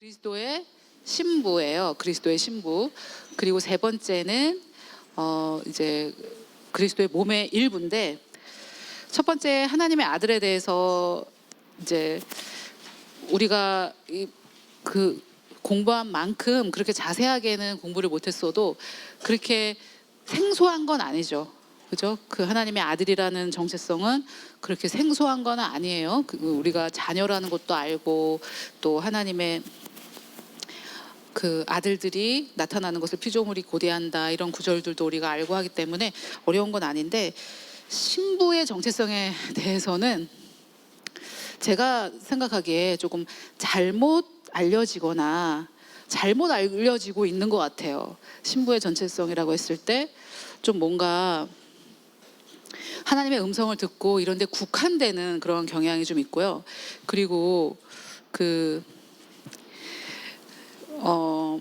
그리스도의 신부예요. 그리스도의 신부. 그리고 세 번째는 이제 그리스도의 몸의 일부인데, 첫 번째 하나님의 아들에 대해서 이제 우리가 그 공부한 만큼 그렇게 자세하게는 공부를 못했어도 그렇게 생소한 건 아니죠. 그죠? 그 하나님의 아들이라는 정체성은 그렇게 생소한 건 아니에요. 우리가 자녀라는 것도 알고, 또 하나님의 그 아들들이 나타나는 것을 피조물이 고대한다, 이런 구절들도 우리가 알고 하기 때문에 어려운 건 아닌데, 신부의 정체성에 대해서는 제가 생각하기에 조금 잘못 알려지거나 잘못 알려지고 있는 것 같아요. 신부의 정체성이라고 했을 때 좀 뭔가 하나님의 음성을 듣고 이런 데 국한되는 그런 경향이 좀 있고요. 그리고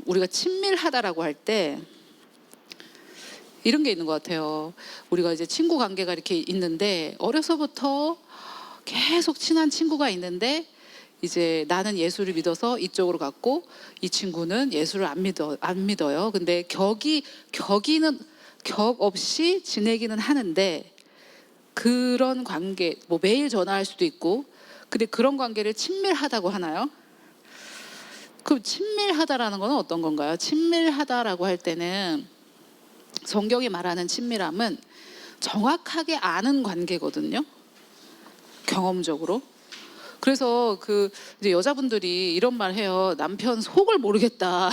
우리가 친밀하다라고 할 때 이런 게 있는 것 같아요. 우리가 이제 친구 관계가 이렇게 있는데, 어려서부터 계속 친한 친구가 있는데, 이제 나는 예수를 믿어서 이쪽으로 갔고 이 친구는 예수를 안 믿어요. 근데 격 없이 지내기는 하는데, 그런 관계, 뭐 매일 전화할 수도 있고, 근데 그런 관계를 친밀하다고 하나요? 그럼 친밀하다라는 건 어떤 건가요? 친밀하다라고 할 때는 성경이 말하는 친밀함은 정확하게 아는 관계거든요. 경험적으로. 그래서 이제 여자분들이 이런 말 해요. 남편 속을 모르겠다.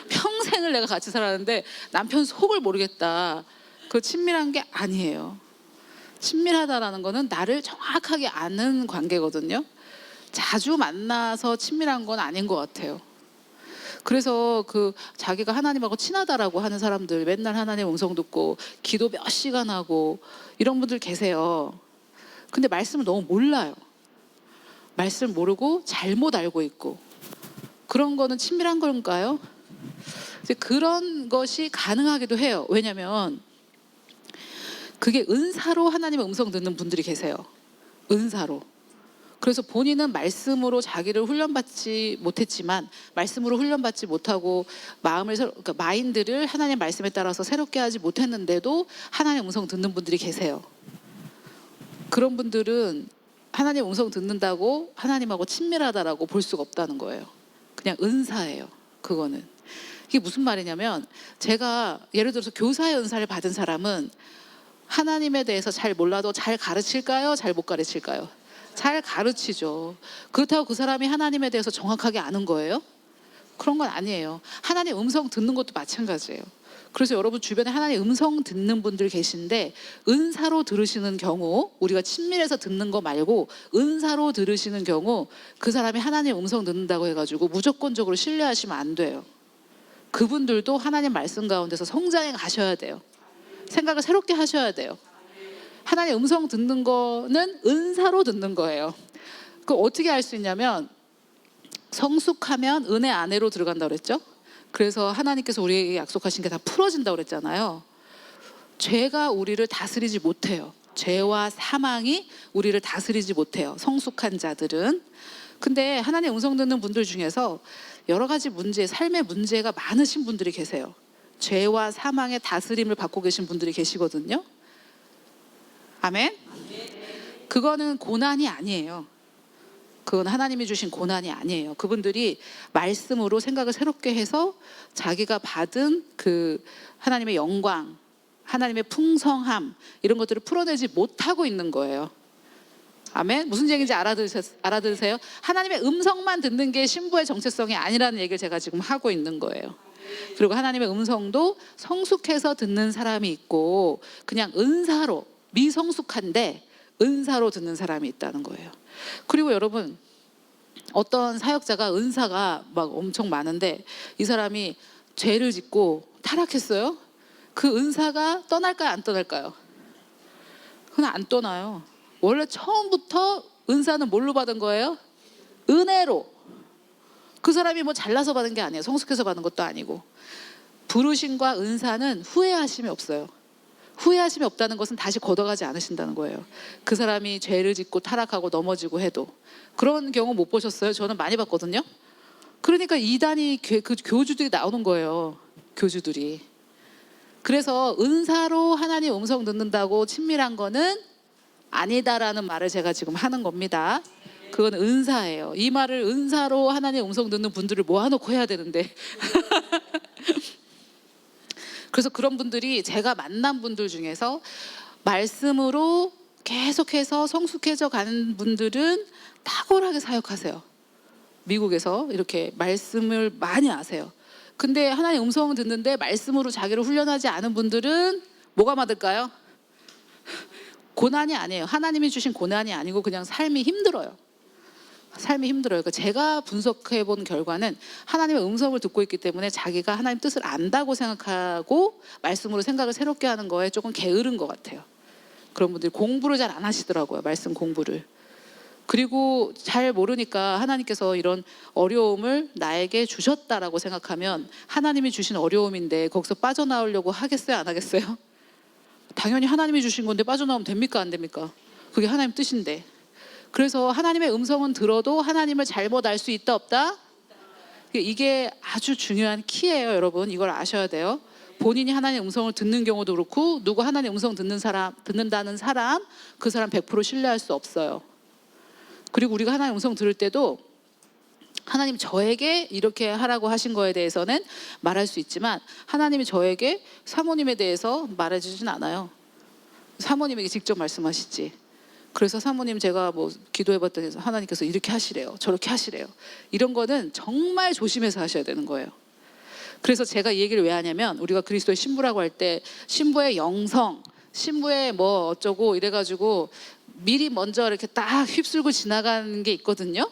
평생을 내가 같이 살았는데 남편 속을 모르겠다. 그 친밀한 게 아니에요. 친밀하다라는 거는 나를 정확하게 아는 관계거든요. 자주 만나서 친밀한 건 아닌 것 같아요. 그래서 자기가 하나님하고 친하다라고 하는 사람들, 맨날 하나님 음성 듣고 기도 몇 시간 하고 이런 분들 계세요. 근데 말씀을 너무 몰라요. 말씀을 모르고 잘못 알고 있고, 그런 거는 친밀한 걸까요? 이제 그런 것이 가능하기도 해요. 왜냐하면 그게 은사로 하나님의 음성 듣는 분들이 계세요. 은사로. 그래서 본인은 말씀으로 자기를 훈련받지 못했지만, 말씀으로 훈련받지 못하고 그러니까 마인드를 하나님의 말씀에 따라서 새롭게 하지 못했는데도 하나님의 음성 듣는 분들이 계세요. 그런 분들은 하나님 음성 듣는다고 하나님하고 친밀하다라고 볼 수가 없다는 거예요. 그냥 은사예요. 그거는. 이게 무슨 말이냐면, 제가 예를 들어서 교사의 은사를 받은 사람은 하나님에 대해서 잘 몰라도 잘 가르칠까요? 잘 못 가르칠까요? 잘 가르치죠. 그렇다고 그 사람이 하나님에 대해서 정확하게 아는 거예요? 그런 건 아니에요. 하나님 음성 듣는 것도 마찬가지예요. 그래서 여러분 주변에 하나님 음성 듣는 분들 계신데, 은사로 들으시는 경우, 우리가 친밀해서 듣는 거 말고 은사로 들으시는 경우, 그 사람이 하나님 음성 듣는다고 해가지고 무조건적으로 신뢰하시면 안 돼요. 그분들도 하나님 말씀 가운데서 성장해 가셔야 돼요. 생각을 새롭게 하셔야 돼요. 하나님 음성 듣는 거는 은사로 듣는 거예요. 그럼 어떻게 할 수 있냐면, 성숙하면 은혜 안에로 들어간다고 그랬죠? 그래서 하나님께서 우리에게 약속하신 게 다 풀어진다고 그랬잖아요. 죄가 우리를 다스리지 못해요. 죄와 사망이 우리를 다스리지 못해요. 성숙한 자들은. 근데 하나님 음성 듣는 분들 중에서 여러 가지 삶의 문제가 많으신 분들이 계세요. 죄와 사망의 다스림을 받고 계신 분들이 계시거든요. 아멘? 그거는 고난이 아니에요. 그건 하나님이 주신 고난이 아니에요. 그분들이 말씀으로 생각을 새롭게 해서 자기가 받은 하나님의 영광, 하나님의 풍성함, 이런 것들을 풀어내지 못하고 있는 거예요. 아멘? 무슨 얘기인지 알아들으세요? 하나님의 음성만 듣는 게 신부의 정체성이 아니라는 얘기를 제가 지금 하고 있는 거예요. 그리고 하나님의 음성도 성숙해서 듣는 사람이 있고, 그냥 은사로, 미성숙한데 은사로 듣는 사람이 있다는 거예요. 그리고 여러분, 어떤 사역자가 은사가 막 엄청 많은데 이 사람이 죄를 짓고 타락했어요. 그 은사가 떠날까요, 안 떠날까요? 그건 안 떠나요. 원래 처음부터 은사는 뭘로 받은 거예요? 은혜로. 그 사람이 뭐 잘나서 받은 게 아니에요. 성숙해서 받은 것도 아니고. 부르심과 은사는 후회하심이 없어요. 후회하심이 없다는 것은 다시 걷어가지 않으신다는 거예요. 그 사람이 죄를 짓고 타락하고 넘어지고 해도. 그런 경우 못 보셨어요? 저는 많이 봤거든요. 그러니까 이단이 그 교주들이 나오는 거예요. 교주들이. 그래서 은사로 하나님 음성 듣는다고 친밀한 거는 아니다라는 말을 제가 지금 하는 겁니다. 그건 은사예요. 이 말을 은사로 하나님 음성 듣는 분들을 모아놓고 해야 되는데 그래서 그런 분들이 제가 만난 분들 중에서 말씀으로 계속해서 성숙해져 가는 분들은 탁월하게 사역하세요. 미국에서 이렇게 말씀을 많이 아세요. 근데 하나님 음성을 듣는데 말씀으로 자기를 훈련하지 않은 분들은 뭐가 맞을까요? 고난이 아니에요. 하나님이 주신 고난이 아니고 그냥 삶이 힘들어요. 삶이 힘들어요. 그러니까 제가 분석해 본 결과는 하나님의 음성을 듣고 있기 때문에 자기가 하나님 뜻을 안다고 생각하고 말씀으로 생각을 새롭게 하는 거에 조금 게으른 것 같아요. 그런 분들이 공부를 잘 안 하시더라고요. 말씀 공부를. 그리고 잘 모르니까 하나님께서 이런 어려움을 나에게 주셨다라고 생각하면 하나님이 주신 어려움인데 거기서 빠져나오려고 하겠어요? 안 하겠어요? 당연히 하나님이 주신 건데 빠져나오면 됩니까? 안 됩니까? 그게 하나님 뜻인데. 그래서 하나님의 음성은 들어도 하나님을 잘못 알 수 있다 없다? 이게 아주 중요한 키예요. 여러분 이걸 아셔야 돼요. 본인이 하나님의 음성을 듣는 경우도 그렇고 누구 하나님의 음성 듣는다는 사람 그 사람 100% 신뢰할 수 없어요. 그리고 우리가 하나님의 음성 들을 때도 하나님 저에게 이렇게 하라고 하신 거에 대해서는 말할 수 있지만 하나님이 저에게 사모님에 대해서 말해주진 않아요. 사모님에게 직접 말씀하시지. 그래서 사모님 제가 뭐 기도해봤더니 하나님께서 이렇게 하시래요. 저렇게 하시래요. 이런 거는 정말 조심해서 하셔야 되는 거예요. 그래서 제가 이 얘기를 왜 하냐면 우리가 그리스도의 신부라고 할 때 신부의 영성, 신부의 뭐 어쩌고 이래가지고 미리 먼저 이렇게 딱 휩쓸고 지나가는 게 있거든요.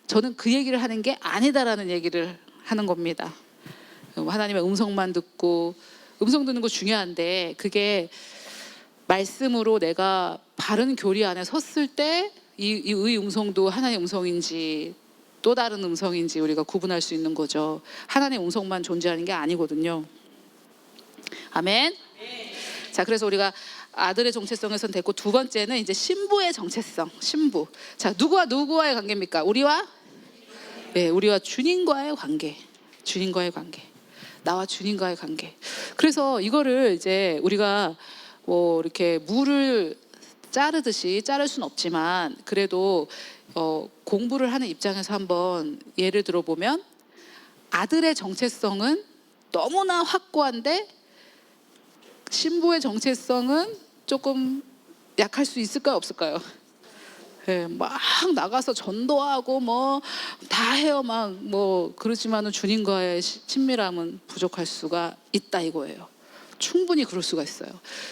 저는 그 얘기를 하는 게 아니다라는 얘기를 하는 겁니다. 하나님의 음성만 듣고 음성 듣는 거 중요한데 그게 말씀으로 내가 바른 교리 안에 섰을 때 이 음성도 하나님의 음성인지 또 다른 음성인지 우리가 구분할 수 있는 거죠. 하나님의 음성만 존재하는 게 아니거든요. 아멘. 자, 그래서 우리가 아들의 정체성에선 됐고 두 번째는 이제 신부의 정체성. 신부. 자, 누구와 누구와의 관계입니까? 우리와 우리와 주님과의 관계. 주님과의 관계. 나와 주님과의 관계. 그래서 이거를 이제 우리가 뭐 이렇게 물을 자르듯이 자를 수는 없지만 그래도 공부를 하는 입장에서 한번 예를 들어보면 아들의 정체성은 너무나 확고한데 신부의 정체성은 조금 약할 수 있을까요? 없을까요? 막 나가서 전도하고 뭐 다 해요. 막 뭐 그렇지만은 주님과의 친밀함은 부족할 수가 있다 이거예요. 충분히 그럴 수가 있어요.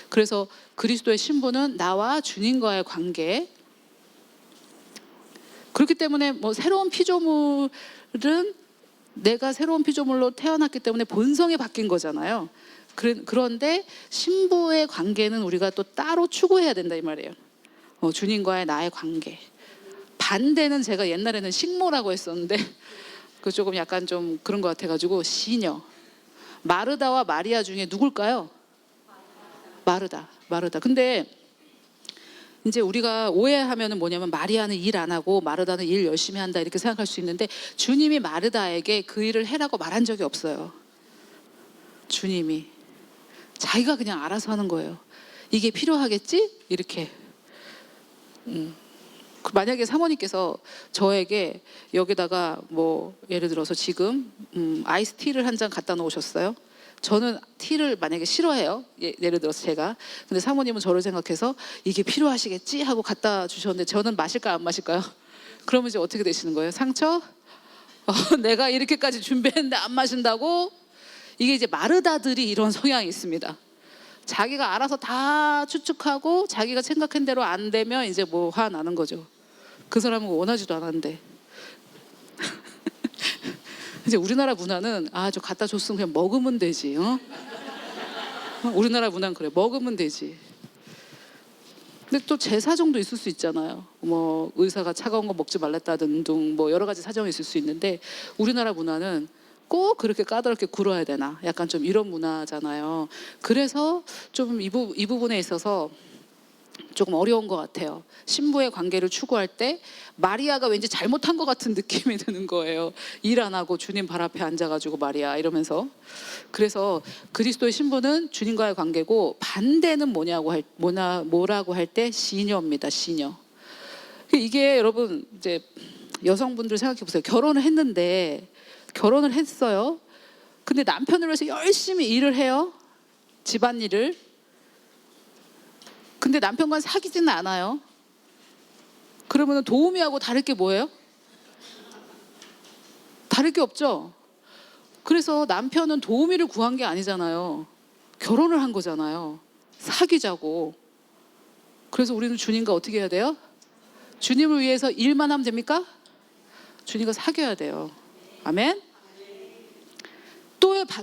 그래서 그리스도의 신부는 나와 주님과의 관계. 그렇기 때문에 뭐 새로운 피조물은 내가 새로운 피조물로 태어났기 때문에 본성이 바뀐 거잖아요. 그런데 신부의 관계는 우리가 또 따로 추구해야 된다 이 말이에요. 주님과의 나의 관계. 반대는 제가 옛날에는 식모라고 했었는데 그 조금 약간 좀 그런 것 같아가지고 시녀. 마르다와 마리아 중에 누굴까요? 마르다. 근데 이제 우리가 오해하면은 뭐냐면 마리아는 일 안 하고 마르다는 일 열심히 한다 이렇게 생각할 수 있는데 주님이 마르다에게 그 일을 해라고 말한 적이 없어요. 주님이 자기가 그냥 알아서 하는 거예요. 이게 필요하겠지? 이렇게. 만약에 사모님께서 저에게 여기다가 뭐 예를 들어서 지금 아이스티를 한 잔 갖다 놓으셨어요. 저는 티를 만약에 싫어해요. 예를 들어서 제가. 근데 사모님은 저를 생각해서 이게 필요하시겠지 하고 갖다 주셨는데 저는 마실까요? 안 마실까요? 그러면 이제 어떻게 되시는 거예요? 상처? 내가 이렇게까지 준비했는데 안 마신다고? 이게 이제 마르다들이 이런 성향이 있습니다. 자기가 알아서 다 추측하고 자기가 생각한 대로 안 되면 이제 뭐 화나는 거죠. 그 사람은 원하지도 않았는데. 이제 우리나라 문화는 저 갖다 줬으면 그냥 먹으면 되지. 우리나라 문화는 그래. 먹으면 되지. 근데 또 제 사정도 있을 수 있잖아요. 뭐 의사가 차가운 거 먹지 말랬다든 등 뭐 여러 가지 사정이 있을 수 있는데 우리나라 문화는 꼭 그렇게 까다롭게 굴어야 되나? 약간 좀 이런 문화잖아요. 그래서 좀 이 부분에 있어서 조금 어려운 것 같아요. 신부의 관계를 추구할 때 마리아가 왠지 잘못한 것 같은 느낌이 드는 거예요. 일 안 하고 주님 발 앞에 앉아가지고 마리아 이러면서. 그래서 그리스도의 신부는 주님과의 관계고, 반대는 뭐라고 할 때 시녀입니다. 시녀. 이게 여러분 이제 여성분들 생각해 보세요. 결혼을 했어요. 근데 남편을 위해서 열심히 일을 해요. 집안일을. 근데 남편과 사귀지는 않아요. 그러면 도우미하고 다를 게 뭐예요? 다를 게 없죠. 그래서 남편은 도우미를 구한 게 아니잖아요. 결혼을 한 거잖아요. 사귀자고. 그래서 우리는 주님과 어떻게 해야 돼요? 주님을 위해서 일만 하면 됩니까? 주님과 사귀어야 돼요. 아멘.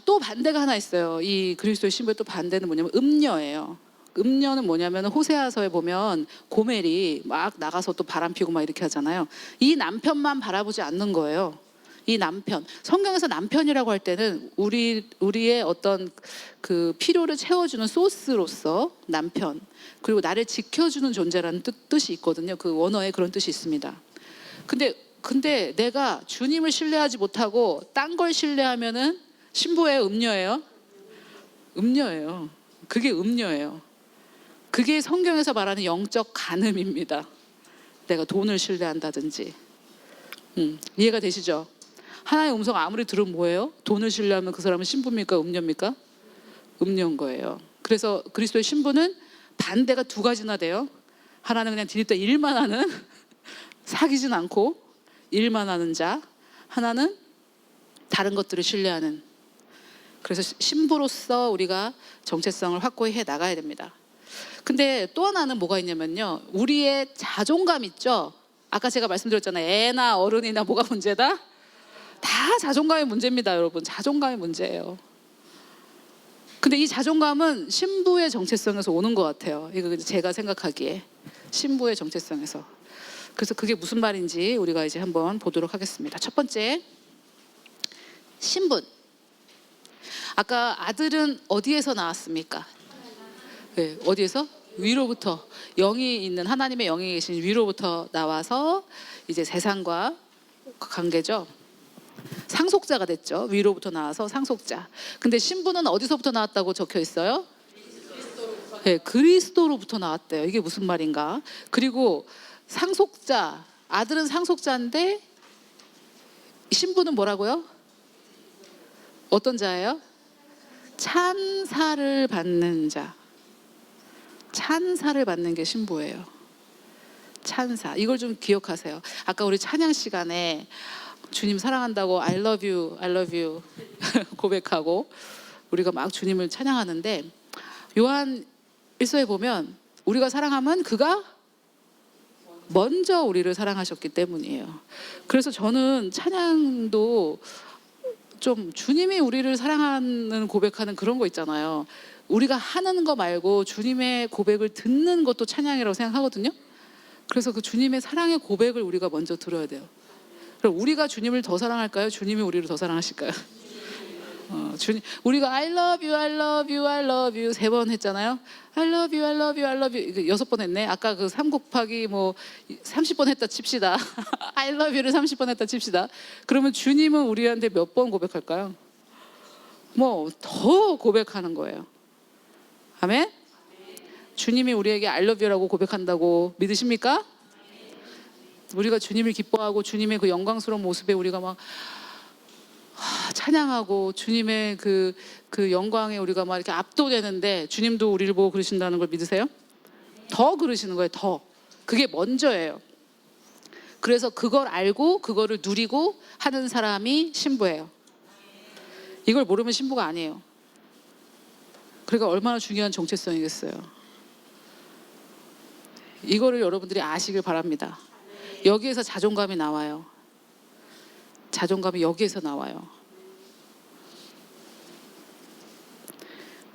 또 반대가 하나 있어요. 이 그리스도의 신부의 또 반대는 뭐냐면 음녀예요. 음녀는 뭐냐면 호세아서에 보면 고멜이 막 나가서 또 바람 피고 막 이렇게 하잖아요. 이 남편만 바라보지 않는 거예요. 이 남편, 성경에서 남편이라고 할 때는 우리의 어떤 그 필요를 채워주는 소스로서 남편, 그리고 나를 지켜주는 존재라는 뜻이 있거든요. 그 원어에 그런 뜻이 있습니다. 근데 내가 주님을 신뢰하지 못하고 딴 걸 신뢰하면은 신부예요, 음녀예요? 음녀예요. 그게 음녀예요. 그게 성경에서 말하는 영적 간음입니다. 내가 돈을 신뢰한다든지. 이해가 되시죠? 하나님의 음성 아무리 들으면 뭐예요? 돈을 신뢰하면 그 사람은 신부입니까? 음녀입니까? 음녀인 거예요. 그래서 그리스도의 신부는 반대가 두 가지나 돼요. 하나는 그냥 디립다 일만 하는 사귀진 않고 일만 하는 자, 하나는 다른 것들을 신뢰하는. 그래서 신부로서 우리가 정체성을 확고히 해 나가야 됩니다. 근데 또 하나는 뭐가 있냐면요, 우리의 자존감 있죠. 아까 제가 말씀드렸잖아요. 애나 어른이나 뭐가 문제다? 다 자존감의 문제입니다, 여러분. 자존감의 문제예요. 근데 이 자존감은 신부의 정체성에서 오는 것 같아요. 이거 제가 생각하기에 신부의 정체성에서. 그래서 그게 무슨 말인지 우리가 이제 한번 보도록 하겠습니다. 첫 번째, 신분. 아까 아들은 어디에서 나왔습니까? 네, 어디에서? 위로부터. 영이 있는, 하나님의 영이 계신 위로부터 나와서 이제 세상과 관계죠. 상속자가 됐죠. 위로부터 나와서 상속자. 근데 신부는 어디서부터 나왔다고 적혀 있어요? 네, 그리스도로부터 나왔대요. 이게 무슨 말인가? 그리고 상속자, 아들은 상속자인데 신부는 뭐라고요? 어떤 자예요? 찬사를 받는 자. 찬사를 받는 게 신부예요. 찬사. 이걸 좀 기억하세요. 아까 우리 찬양 시간에 주님 사랑한다고 I love you, I love you 고백하고 우리가 막 주님을 찬양하는데, 요한 1서에 보면 우리가 사랑하면 그가 먼저 우리를 사랑하셨기 때문이에요. 그래서 저는 찬양도 좀 주님이 우리를 사랑하는 고백하는 그런 거 있잖아요. 우리가 하는 거 말고 주님의 고백을 듣는 것도 찬양이라고 생각하거든요. 그래서 그 주님의 사랑의 고백을 우리가 먼저 들어야 돼요. 그럼 우리가 주님을 더 사랑할까요? 주님이 우리를 더 사랑하실까요? 우리가 I love you, I love you, I love you 3번 했잖아요. I love you, I love you, I love you 6번 했네. 아까 그 3 곱하기 뭐 30번 했다 칩시다. I love you를 30번 했다 칩시다. 그러면 주님은 우리한테 몇 번 고백할까요? 뭐 더 고백하는 거예요. 아멘? 주님이 우리에게 I love you라고 고백한다고 믿으십니까? 우리가 주님을 기뻐하고 주님의 그 영광스러운 모습에 우리가 막 찬양하고 주님의 그 영광에 우리가 막 이렇게 압도되는데, 주님도 우리를 보고 그러신다는 걸 믿으세요? 더 그러시는 거예요. 더. 그게 먼저예요. 그래서 그걸 알고 그거를 누리고 하는 사람이 신부예요. 이걸 모르면 신부가 아니에요. 그러니까 얼마나 중요한 정체성이겠어요. 이거를 여러분들이 아시길 바랍니다. 여기에서 자존감이 나와요. 자존감이 여기에서 나와요.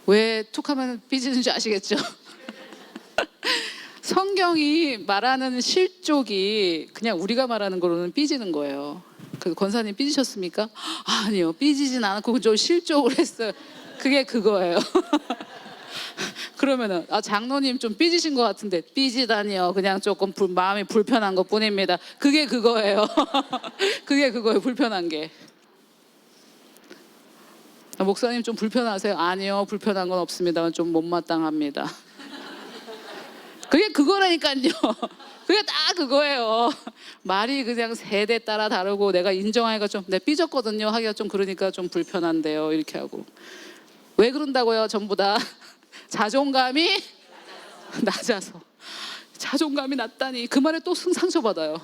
왜 툭하면 삐지는 줄 아시겠죠? 성경이 말하는 실족이 그냥 우리가 말하는 거로는 삐지는 거예요. 그 권사님 삐지셨습니까? 아니요, 삐지진 않았고 좀 실족을 했어요. 그게 그거예요. 그러면은 장로님 좀 삐지신 것 같은데. 삐지다니요. 그냥 조금 마음이 불편한 것 뿐입니다. 그게 그거예요. 그게 그거예요. 불편한 게. 목사님 좀 불편하세요? 아니요, 불편한 건 없습니다만 좀 못마땅합니다. 그게 그거라니까요. 그게 딱 그거예요. 말이 그냥 세대 따라 다르고 내가 인정하기가 좀 삐졌거든요 하기가 좀 그러니까 좀 불편한데요 이렇게 하고. 왜 그런다고요? 전부 다 자존감이 낮아서. 자존감이 낮다니 그 말에 또 상처받아요.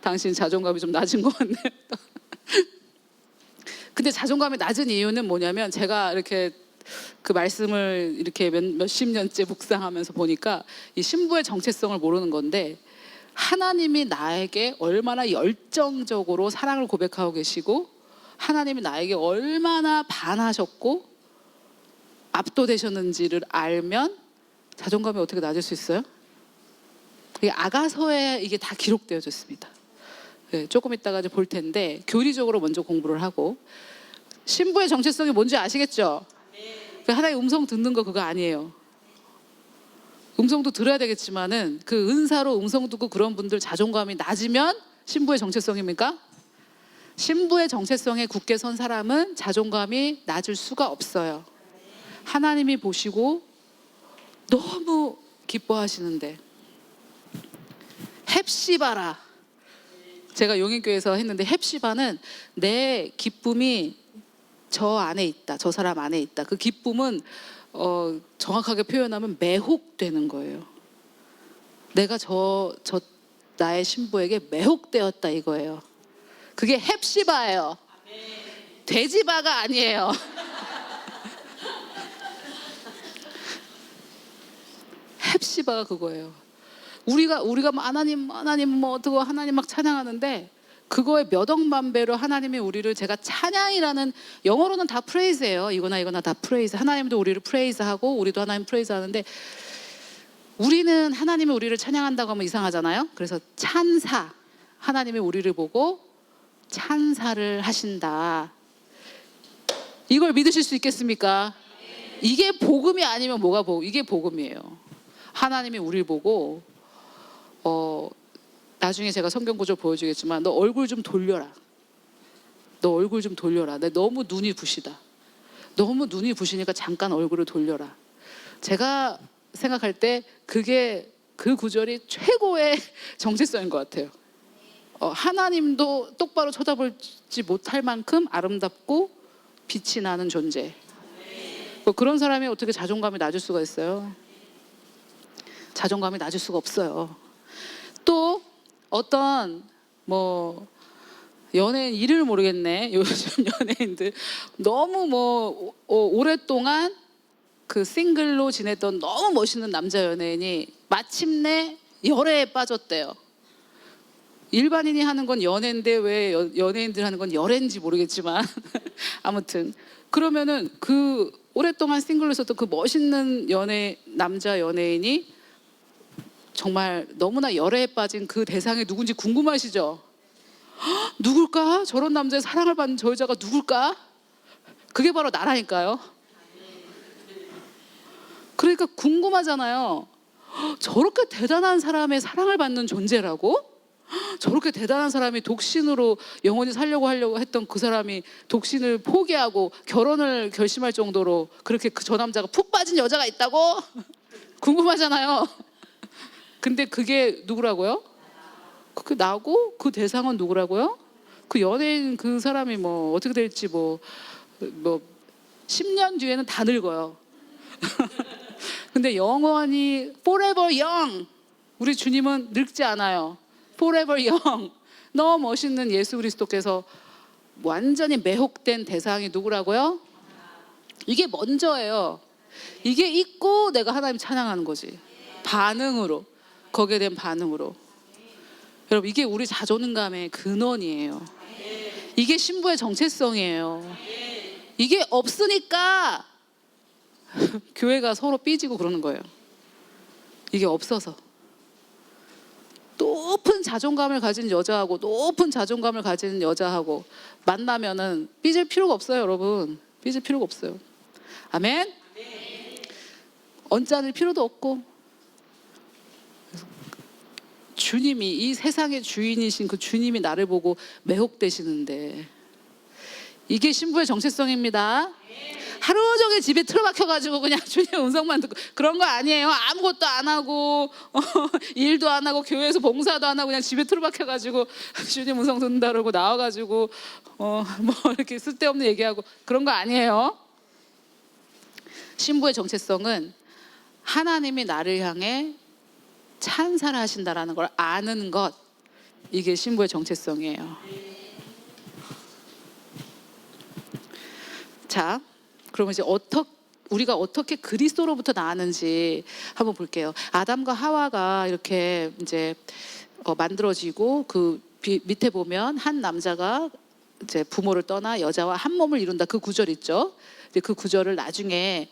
당신 자존감이 좀 낮은 것 같네요. 근데 자존감이 낮은 이유는 뭐냐면 제가 이렇게 그 말씀을 이렇게 몇십 년째 묵상하면서 보니까 이 신부의 정체성을 모르는 건데, 하나님이 나에게 얼마나 열정적으로 사랑을 고백하고 계시고 하나님이 나에게 얼마나 반하셨고 압도되셨는지를 알면 자존감이 어떻게 낮을 수 있어요? 이게 아가서에 이게 다 기록되어져 있습니다. 네, 조금 이따가 볼 텐데 교리적으로 먼저 공부를 하고. 신부의 정체성이 뭔지 아시겠죠? 하나님의 음성 듣는 거 그거 아니에요. 음성도 들어야 되겠지만은 그 은사로 음성 듣고 그런 분들 자존감이 낮으면 신부의 정체성입니까? 신부의 정체성에 굳게 선 사람은 자존감이 낮을 수가 없어요. 하나님이 보시고 너무 기뻐하시는데. 헵시바라, 제가 용인교회에서 했는데 헵시바는 내 기쁨이 저 안에 있다, 저 사람 안에 있다. 그 기쁨은 정확하게 표현하면 매혹되는 거예요. 내가 나의 신부에게 매혹되었다 이거예요. 그게 헵시바예요. 돼지바가 아니에요. 헵시바가 그거예요. 우리가 뭐 하나님 뭐 어떻고 하나님 막 찬양하는데 그거에 몇 억만 배로 하나님이 우리를, 제가 찬양이라는, 영어로는 다 프레이즈예요. 이거나 다 프레이즈. 하나님도 우리를 프레이즈하고 우리도 하나님 프레이즈하는데, 우리는 하나님이 우리를 찬양한다고 하면 이상하잖아요. 그래서 찬사, 하나님이 우리를 보고 찬사를 하신다. 이걸 믿으실 수 있겠습니까? 이게 복음이 아니면 뭐가 이게 복음이에요. 하나님이 우리를 보고 나중에 제가 성경 구절 보여주겠지만 너 얼굴 좀 돌려라. 너 얼굴 좀 돌려라. 내 너무 눈이 부시다. 너무 눈이 부시니까 잠깐 얼굴을 돌려라. 제가 생각할 때 그게 그 구절이 최고의 정체성인 것 같아요. 하나님도 똑바로 쳐다보지 못할 만큼 아름답고 빛이 나는 존재. 그런 사람이 어떻게 자존감이 낮을 수가 있어요? 자존감이 낮을 수가 없어요. 또 어떤 연예인 이름을 모르겠네. 요즘 연예인들 너무 오랫동안 그 싱글로 지냈던 너무 멋있는 남자 연예인이 마침내 열애에 빠졌대요. 일반인이 하는 건 연애인데 왜 연예인들 하는 건 열애인지 모르겠지만 아무튼 그러면은 그 오랫동안 싱글로 있었던 그 멋있는 남자 연예인이 정말 너무나 열애에 빠진 그 대상이 누군지 궁금하시죠? 헉, 누굴까? 저런 남자의 사랑을 받는 저 여자가 누굴까? 그게 바로 나라니까요. 그러니까 궁금하잖아요. 헉, 저렇게 대단한 사람의 사랑을 받는 존재라고? 헉, 저렇게 대단한 사람이 독신으로 영원히 하려고 했던 그 사람이 독신을 포기하고 결혼을 결심할 정도로 그렇게 저 남자가 푹 빠진 여자가 있다고? 궁금하잖아요. 근데 그게 누구라고요? 그 나고 그 대상은 누구라고요? 그 연예인 그 사람이 어떻게 될지 10년 뒤에는 다 늙어요. 근데 영원히 forever young. 우리 주님은 늙지 않아요. forever young. 너무 멋있는 예수 그리스도께서 완전히 매혹된 대상이 누구라고요? 이게 먼저예요. 이게 있고 내가 하나님 찬양하는 거지. 반응으로. 거기에 대한 반응으로. 여러분 이게 우리 자존감의 근원이에요. 이게 신부의 정체성이에요. 이게 없으니까 교회가 서로 삐지고 그러는 거예요. 이게 없어서. 높은 자존감을 가진 여자하고 높은 자존감을 가진 여자하고 만나면은 삐질 필요가 없어요, 여러분. 삐질 필요가 없어요. 아멘. 언짢을 필요도 없고, 주님이, 이 세상의 주인이신 그 주님이 나를 보고 매혹되시는데, 이게 신부의 정체성입니다. 하루 종일 집에 틀어박혀가지고 그냥 주님 음성만 듣고 그런 거 아니에요. 아무것도 안 하고 일도 안 하고 교회에서 봉사도 안 하고 그냥 집에 틀어박혀가지고 주님 음성 듣는다 그러고 나와가지고 뭐 이렇게 쓸데없는 얘기하고 그런 거 아니에요. 신부의 정체성은 하나님이 나를 향해 찬사를 하신다라는 걸 아는 것, 이게 신부의 정체성이에요. 자, 그러면 이제 우리가 어떻게 그리스도로부터 나왔는지 한번 볼게요. 아담과 하와가 이렇게 이제 만들어지고 그 밑에 보면 한 남자가 이제 부모를 떠나 여자와 한 몸을 이룬다, 그 구절 있죠. 이제 그 구절을 나중에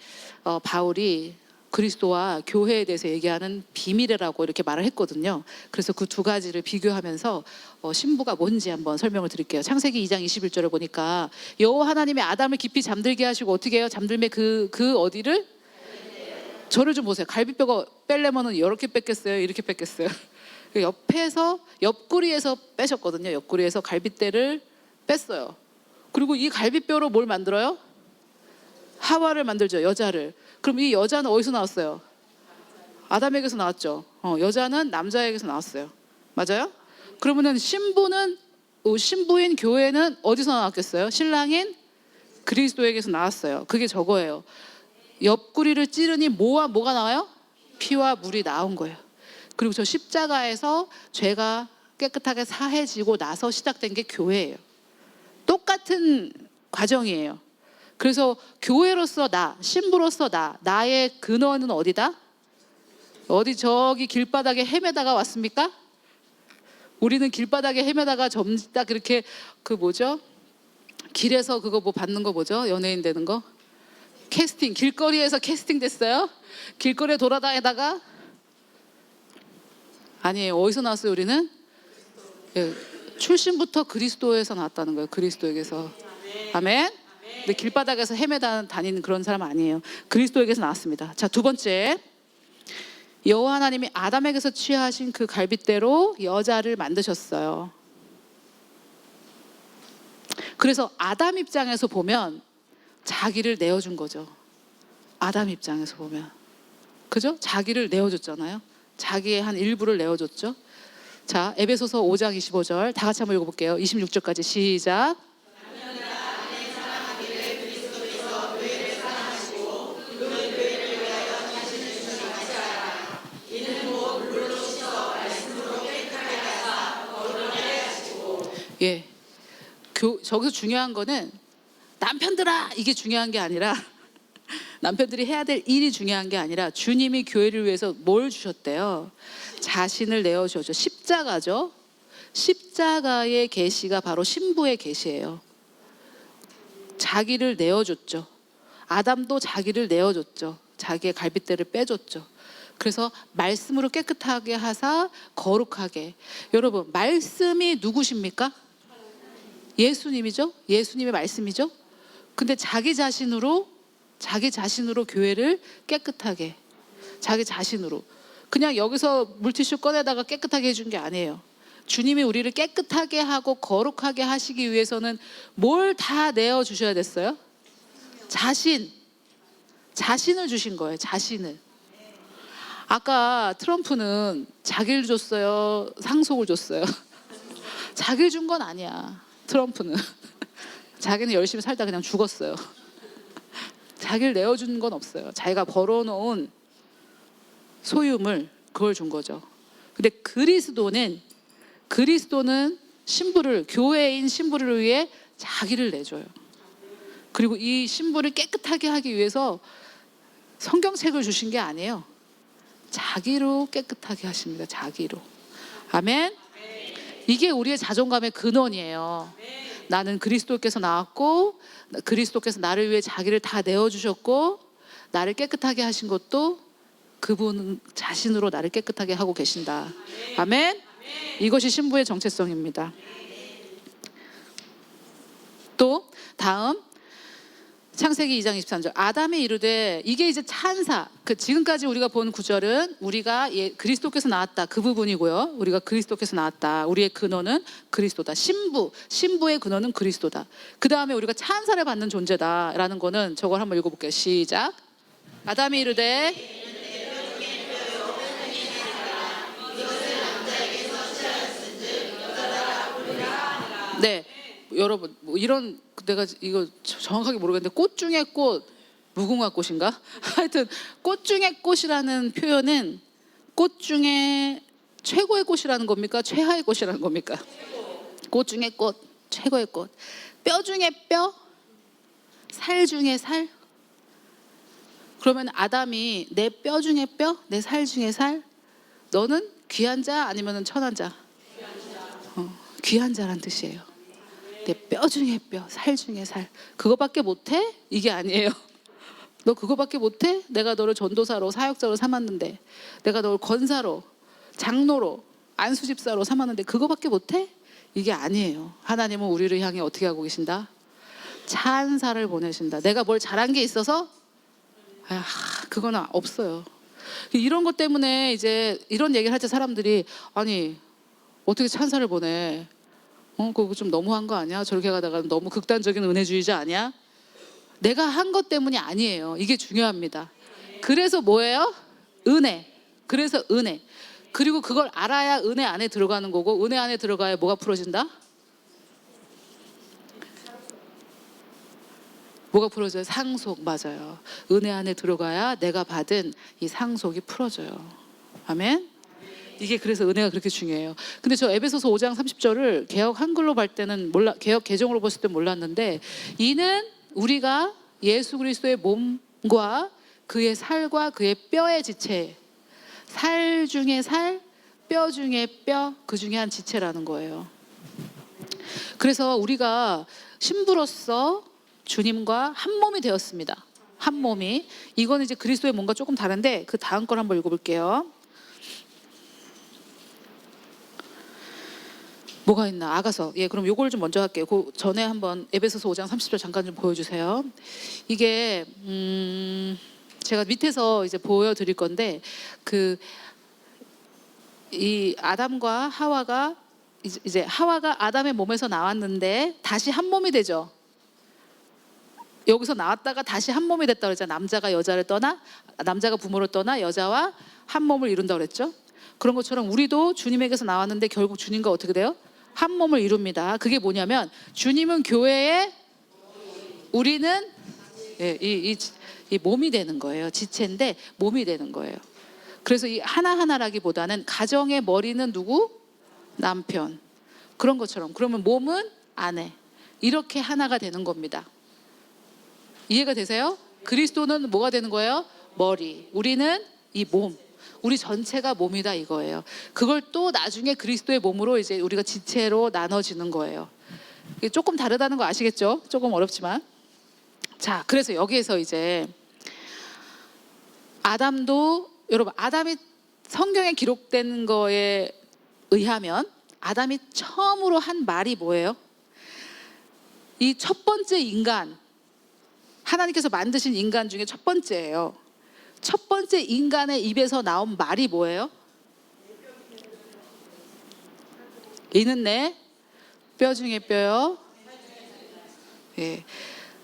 바울이 그리스도와 교회에 대해서 얘기하는 비밀이라고 이렇게 말을 했거든요. 그래서 그 두 가지를 비교하면서 신부가 뭔지 한번 설명을 드릴게요. 창세기 2장 21절을 보니까 여호와 하나님이 아담을 깊이 잠들게 하시고 어떻게 해요? 잠들매 그 어디를? 저를 좀 보세요. 갈비뼈가 뺄려면은 이렇게 뺐겠어요? 이렇게 뺐겠어요? 옆에서, 옆구리에서 빼셨거든요. 옆구리에서 갈비뼈를 뺐어요. 그리고 이 갈비뼈로 뭘 만들어요? 하와를 만들죠. 여자를. 그럼 이 여자는 어디서 나왔어요? 아담에게서 나왔죠. 여자는 남자에게서 나왔어요. 맞아요? 그러면은 신부인 교회는 어디서 나왔겠어요? 신랑인 그리스도에게서 나왔어요. 그게 저거예요. 옆구리를 찌르니 뭐와 뭐가 나와요? 피와 물이 나온 거예요. 그리고 저 십자가에서 죄가 깨끗하게 사해지고 나서 시작된 게 교회예요. 똑같은 과정이에요. 그래서 교회로서 신부로서 나의 근원은 어디다? 어디 저기 길바닥에 헤매다가 왔습니까? 우리는 길바닥에 헤매다가 딱 그렇게 길에서 그거 뭐 받는 거 뭐죠? 연예인 되는 거? 캐스팅, 길거리에서 캐스팅 됐어요? 길거리에 돌아다니다가? 아니에요. 어디서 나왔어요, 우리는? 예, 출신부터 그리스도에서 나왔다는 거예요. 그리스도에게서. 아멘? 근데 길바닥에서 헤매다 다니는 그런 사람 아니에요. 그리스도에게서 나왔습니다. 자, 두 번째, 여호와 하나님이 아담에게서 취하신 그 갈빗대로 여자를 만드셨어요. 그래서 아담 입장에서 보면 자기를 내어준 거죠. 아담 입장에서 보면, 그죠? 자기를 내어줬잖아요. 자기의 한 일부를 내어줬죠. 자, 에베소서 5장 25절 다 같이 한번 읽어볼게요. 26절까지 시작. 예, 저기서 중요한 거는 남편들아, 이게 중요한 게 아니라 남편들이 해야 될 일이 중요한 게 아니라 주님이 교회를 위해서 뭘 주셨대요? 자신을 내어주셨죠. 십자가죠. 십자가의 계시가 바로 신부의 계시예요. 자기를 내어줬죠. 아담도 자기를 내어줬죠. 자기의 갈빗대를 빼줬죠. 그래서 말씀으로 깨끗하게 하사 거룩하게. 여러분, 말씀이 누구십니까? 예수님이죠. 예수님의 말씀이죠. 근데 자기 자신으로 교회를 깨끗하게, 자기 자신으로, 그냥 여기서 물티슈 꺼내다가 깨끗하게 해준 게 아니에요. 주님이 우리를 깨끗하게 하고 거룩하게 하시기 위해서는 뭘 다 내어주셔야 됐어요? 자신을 주신 거예요. 자신을. 아까 트럼프는 자기를 줬어요? 상속을 줬어요? 자기를 준 건 아니야. 트럼프는 자기는 열심히 살다 그냥 죽었어요. 자기를 내어준 건 없어요. 자기가 벌어놓은 소유물, 그걸 준 거죠. 근데 그리스도는 교회인 신부를 위해 자기를 내줘요. 그리고 이 신부를 깨끗하게 하기 위해서 성경책을 주신 게 아니에요. 자기로 깨끗하게 하십니다. 자기로. 아멘. 이게 우리의 자존감의 근원이에요. 나는 그리스도께서 나왔고, 그리스도께서 나를 위해 자기를 다 내어주셨고, 나를 깨끗하게 하신 것도 그분 자신으로 나를 깨끗하게 하고 계신다. 아멘. 이것이 신부의 정체성입니다. 또 다음, 창세기 2장 23절. 아담이 이르되, 이게 이제 찬사. 지금까지 우리가 본 구절은 우리가 그리스도께서 나왔다, 그 부분이고요. 우리가 그리스도께서 나왔다. 우리의 근원은 그리스도다. 신부의 근원은 그리스도다. 그 다음에 우리가 찬사를 받는 존재다라는 거는 저걸 한번 읽어볼게요. 시작. 아담이 이르되, 네, 여러분, 뭐 이런, 내가 이거 정확하게 모르겠는데 꽃 중에 꽃, 무궁화 꽃인가? 하여튼 꽃 중에 꽃이라는 표현은 꽃 중에 최고의 꽃이라는 겁니까? 최하의 꽃이라는 겁니까? 꽃 중에 꽃, 최고의 꽃. 뼈 중에 뼈, 살 중에 살. 그러면 아담이 내 뼈 중에 뼈, 내 살 중에 살. 너는 귀한 자 아니면 천한 자? 귀한 자란 뜻이에요. 내 뼈 중에 뼈, 살 중에 살. 그거밖에 못해? 이게 아니에요. 너 그거밖에 못해? 내가 너를 전도사로, 사역자로 삼았는데, 내가 너를 권사로, 장로로, 안수집사로 삼았는데 그거밖에 못해? 이게 아니에요. 하나님은 우리를 향해 어떻게 하고 계신다? 찬사를 보내신다. 내가 뭘 잘한 게 있어서? 그건 없어요. 이런 것 때문에 이제 이런 얘기를 할 때 사람들이, 아니 어떻게 찬사를 보내? 그거 좀 너무한 거 아니야? 저렇게 가다가 너무 극단적인 은혜주의자 아니야? 내가 한 것 때문이 아니에요. 이게 중요합니다. 그래서 뭐예요? 은혜. 그래서 은혜. 그리고 그걸 알아야 은혜 안에 들어가는 거고, 은혜 안에 들어가야 뭐가 풀어진다? 뭐가 풀어져요? 상속. 맞아요. 은혜 안에 들어가야 내가 받은 이 상속이 풀어져요. 아멘. 이게 그래서 은혜가 그렇게 중요해요. 근데 저 에베소서 5장 30절을 개역 한글로 볼 때는 개역 개정으로 봤을 때 몰랐는데, 이는 우리가 예수 그리스도의 몸과 그의 살과 그의 뼈의 지체, 살 중에 살, 뼈 중에 뼈, 그 중에 한 지체라는 거예요. 그래서 우리가 신부로서 주님과 한 몸이 되었습니다. 한 몸이. 이거는 이제 그리스도의 몸과 조금 다른데, 그 다음 걸 한번 읽어볼게요. 뭐가 있나? 아가서. 그럼 요걸 좀 먼저 할게요. 그 전에 한번 에베소서 5장 30절 잠깐 좀 보여주세요. 이게 제가 밑에서 이제 보여드릴 건데, 이 아담과 하와가 이제 하와가 아담의 몸에서 나왔는데 다시 한 몸이 되죠. 여기서 나왔다가 다시 한 몸이 됐다 그랬잖아요. 남자가 여자를 떠나, 남자가 부모를 떠나 여자와 한 몸을 이룬다 그랬죠. 그런 것처럼 우리도 주님에게서 나왔는데 결국 주님과 어떻게 돼요? 한 몸을 이룹니다. 그게 뭐냐면, 주님은 교회에, 우리는 이 몸이 되는 거예요. 지체인데 몸이 되는 거예요. 그래서 이 하나하나라기보다는 가정의 머리는 누구? 남편. 그런 것처럼. 그러면 몸은 아내. 이렇게 하나가 되는 겁니다. 이해가 되세요? 그리스도는 뭐가 되는 거예요? 머리. 우리는 이 몸. 우리 전체가 몸이다 이거예요. 그걸 또 나중에 그리스도의 몸으로 이제 우리가 지체로 나눠지는 거예요. 이게 조금 다르다는 거 아시겠죠? 조금 어렵지만. 자, 그래서 여기에서 이제 아담도, 여러분, 아담이 성경에 기록된 거에 의하면 아담이 처음으로 한 말이 뭐예요? 이 첫 번째 인간, 하나님께서 만드신 인간 중에 첫 번째예요. 첫 번째 인간의 입에서 나온 말이 뭐예요? 이는 내 뼈 중에 뼈요.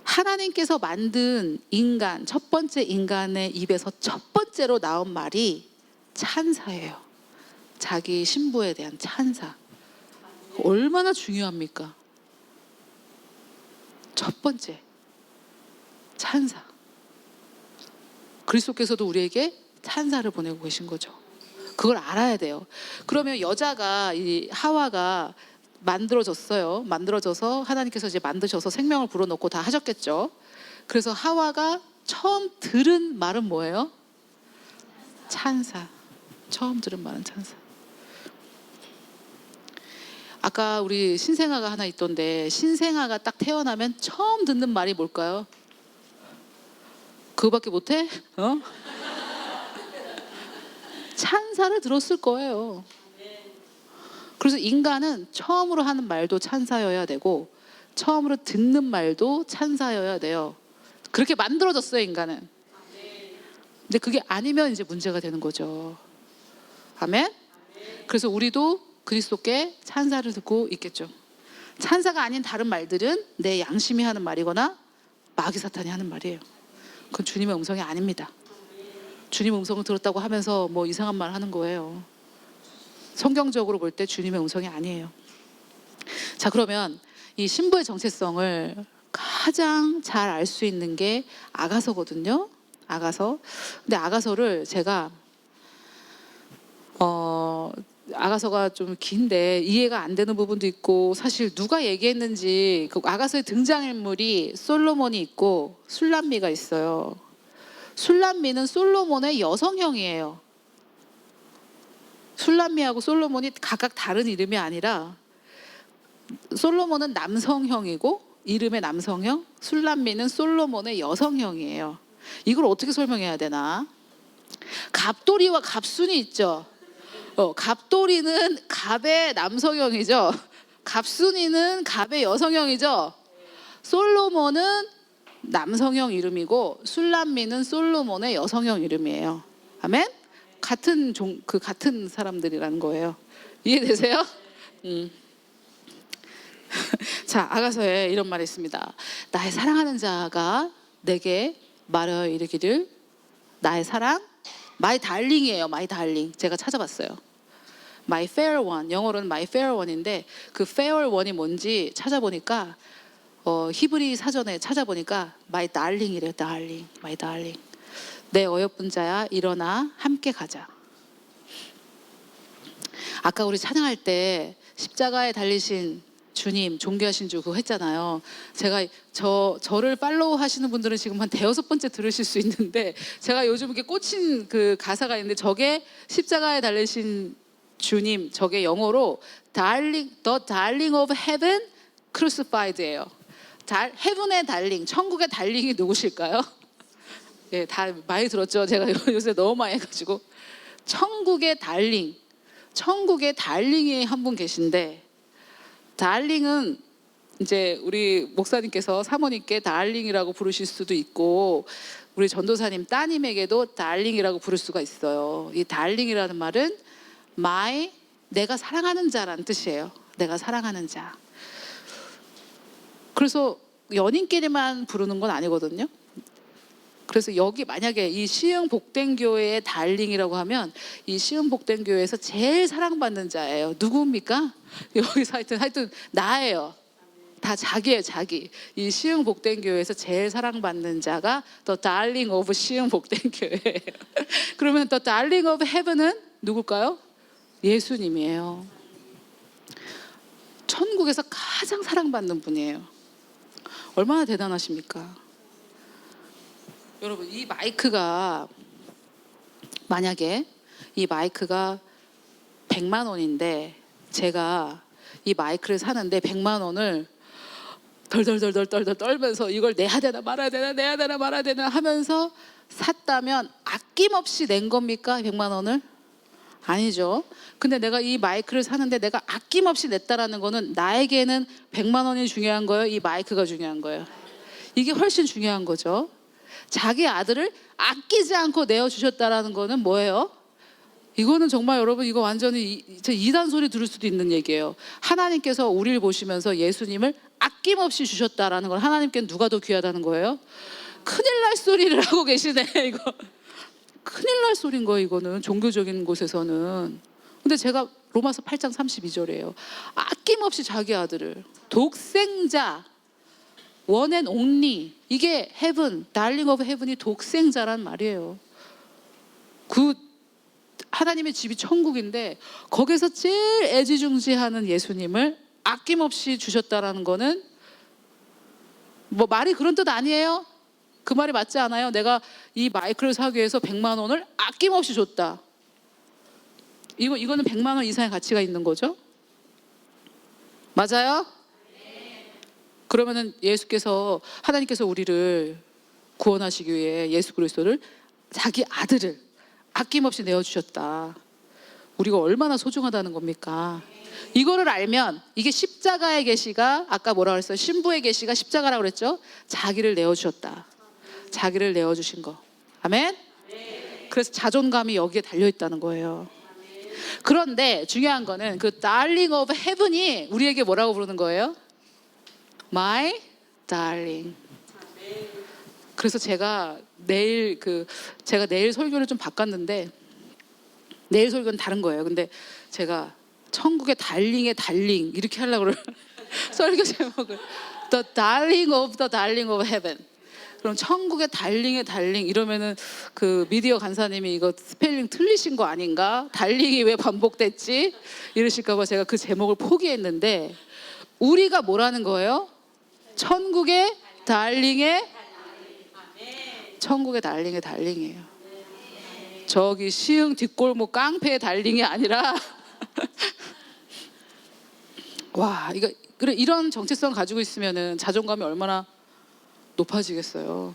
하나님께서 만든 인간, 첫 번째 인간의 입에서 첫 번째로 나온 말이 찬사예요. 자기 신부에 대한 찬사. 얼마나 중요합니까? 첫 번째 찬사. 그리스도께서도 우리에게 찬사를 보내고 계신 거죠. 그걸 알아야 돼요. 그러면 여자가, 이 하와가 만들어졌어요. 만들어져서 하나님께서 이제 만드셔서 생명을 불어넣고 다 하셨겠죠. 그래서 하와가 처음 들은 말은 뭐예요? 찬사. 처음 들은 말은 찬사. 아까 우리 신생아가 하나 있던데, 신생아가 딱 태어나면 처음 듣는 말이 뭘까요? 그거밖에 못해? 찬사를 들었을 거예요. 그래서 인간은 처음으로 하는 말도 찬사여야 되고, 처음으로 듣는 말도 찬사여야 돼요. 그렇게 만들어졌어요, 인간은. 근데 그게 아니면 이제 문제가 되는 거죠. 아멘. 그래서 우리도 그리스도께 찬사를 듣고 있겠죠. 찬사가 아닌 다른 말들은 내 양심이 하는 말이거나 마귀 사탄이 하는 말이에요. 그건 주님의 음성이 아닙니다. 주님의 음성을 들었다고 하면서 뭐 이상한 말 하는 거예요. 성경적으로 볼 때 주님의 음성이 아니에요. 자, 그러면 이 신부의 정체성을 가장 잘 알 수 있는 게 아가서거든요. 아가서. 근데 아가서를 제가 아가서가 좀 긴데 이해가 안 되는 부분도 있고, 사실 누가 얘기했는지, 그 아가서의 등장인물이 솔로몬이 있고 술람미가 있어요. 술람미는 솔로몬의 여성형이에요. 술람미하고 솔로몬이 각각 다른 이름이 아니라, 솔로몬은 남성형이고 이름의 남성형, 술람미는 솔로몬의 여성형이에요. 이걸 어떻게 설명해야 되나? 갑돌이와 갑순이 있죠. 갑돌이는 갑의 남성형이죠. 갑순이는 갑의 여성형이죠. 솔로몬은 남성형 이름이고 술람미는 솔로몬의 여성형 이름이에요. 아멘? 같은 사람들이라는 거예요. 이해되세요? 자, 아가서에 이런 말이 있습니다. 나의 사랑하는 자가 내게 말하여 이르기를, 나의 사랑, my darling이에요. my darling. 제가 찾아봤어요. my fair one. 영어로는 my fair one인데, 그 fair one이 뭔지 찾아보니까 히브리 사전에 찾아보니까 my darling이래요. darling, my darling. 내 어여쁜 자야, 일어나 함께 가자. 아까 우리 찬양할 때 십자가에 달리신 주님, 존귀하신 주 그거 했잖아요. 제가 저를 팔로우 하시는 분들은 지금 한 대여섯 번째 들으실 수 있는데, 제가 요즘 이렇게 꽂힌 그 가사가 있는데, 저게 십자가에 달리신 주님, 저게 영어로 darling, the darling of heaven crucified예요. 헤븐의 달링, 천국의 달링이 누구실까요? 예, 다 많이 들었죠. 제가 요새 너무 많이 해가지고. 천국의 달링이 한 분 계신데, 달링은 이제 우리 목사님께서 사모님께 달링이라고 부르실 수도 있고, 우리 전도사님 따님에게도 달링이라고 부를 수가 있어요. 이 달링이라는 말은 내가 사랑하는 자라는 뜻이에요. 내가 사랑하는 자. 그래서 연인끼리만 부르는 건 아니거든요. 그래서 여기 만약에 이 시흥 복된 교회의 달링이라고 하면, 이 시흥 복된 교회에서 제일 사랑받는 자예요. 누구입니까? 여기서 하여튼 나예요. 다 자기예요, 자기. 이 시흥 복된 교회에서 제일 사랑받는 자가 The Darling of 시흥 복된 교회예요. 그러면 The Darling of Heaven은 누굴까요? 예수님이에요. 천국에서 가장 사랑받는 분이에요. 얼마나 대단하십니까? 여러분, 이 마이크가, 만약에 이 마이크가 100만 원인데 제가 이 마이크를 사는데 100만 원을 덜덜덜덜 떨면서 이걸 내야 되나 말아야 되나, 내야 되나 말아야 되나 하면서 샀다면 아낌없이 낸 겁니까? 100만 원을? 아니죠. 근데 내가 이 마이크를 사는데 내가 아낌없이 냈다라는 거는, 나에게는 100만 원이 중요한 거예요? 이 마이크가 중요한 거예요? 이게 훨씬 중요한 거죠. 자기 아들을 아끼지 않고 내어주셨다라는 거는 뭐예요? 이거는 정말 여러분, 이거 완전히 이단 소리 들을 수도 있는 얘기예요. 하나님께서 우리를 보시면서 예수님을 아낌없이 주셨다라는 걸, 하나님께는 누가 더 귀하다는 거예요? 큰일 날 소리를 하고 계시네. 이거 큰일 날 소리인 거예요. 이거는 종교적인 곳에서는. 근데 제가 로마서 8장 32절이에요. 아낌없이 자기 아들을, 독생자, 원 앤 옹리, 이게 헤븐, 달링 오브 헤븐이 독생자란 말이에요. 그 하나님의 집이 천국인데 거기서 제일 애지중지하는 예수님을 아낌없이 주셨다라는 거는, 뭐 말이 그런 뜻 아니에요? 그 말이 맞지 않아요? 내가 이 마이크를 사기 위해서 100만 원을 아낌없이 줬다. 이거는 100만 원 이상의 가치가 있는 거죠? 맞아요? 그러면은 하나님께서 우리를 구원하시기 위해 예수 그리스도를, 자기 아들을 아낌없이 내어주셨다. 우리가 얼마나 소중하다는 겁니까? 이거를 알면, 이게 십자가의 계시가, 아까 뭐라 그랬어요? 신부의 계시가 십자가라고 그랬죠? 자기를 내어주셨다. 자기를 내어주신 거. 아멘? 그래서 자존감이 여기에 달려있다는 거예요. 그런데 중요한 거는 그 darling of heaven이 우리에게 뭐라고 부르는 거예요? My darling. 그래서 제가 내일 설교를 좀 바꿨는데, 내일 설교는 다른 거예요. 근데 제가 천국의 달링의 달링 이렇게 하려고 그래요. 설교 제목을 The darling of the darling of heaven. 그럼 천국의 달링의 달링 이러면은 그 미디어 간사님이 이거 스펠링 틀리신 거 아닌가? 달링이 왜 반복됐지? 이러실까 봐 제가 그 제목을 포기했는데, 우리가 뭐라는 거예요? 천국의 달링의 달링이에요. 저기 시흥 뒷골목 깡패의 달링이 아니라 와, 이거 그래, 이런 정체성 가지고 있으면은 자존감이 얼마나 높아지겠어요.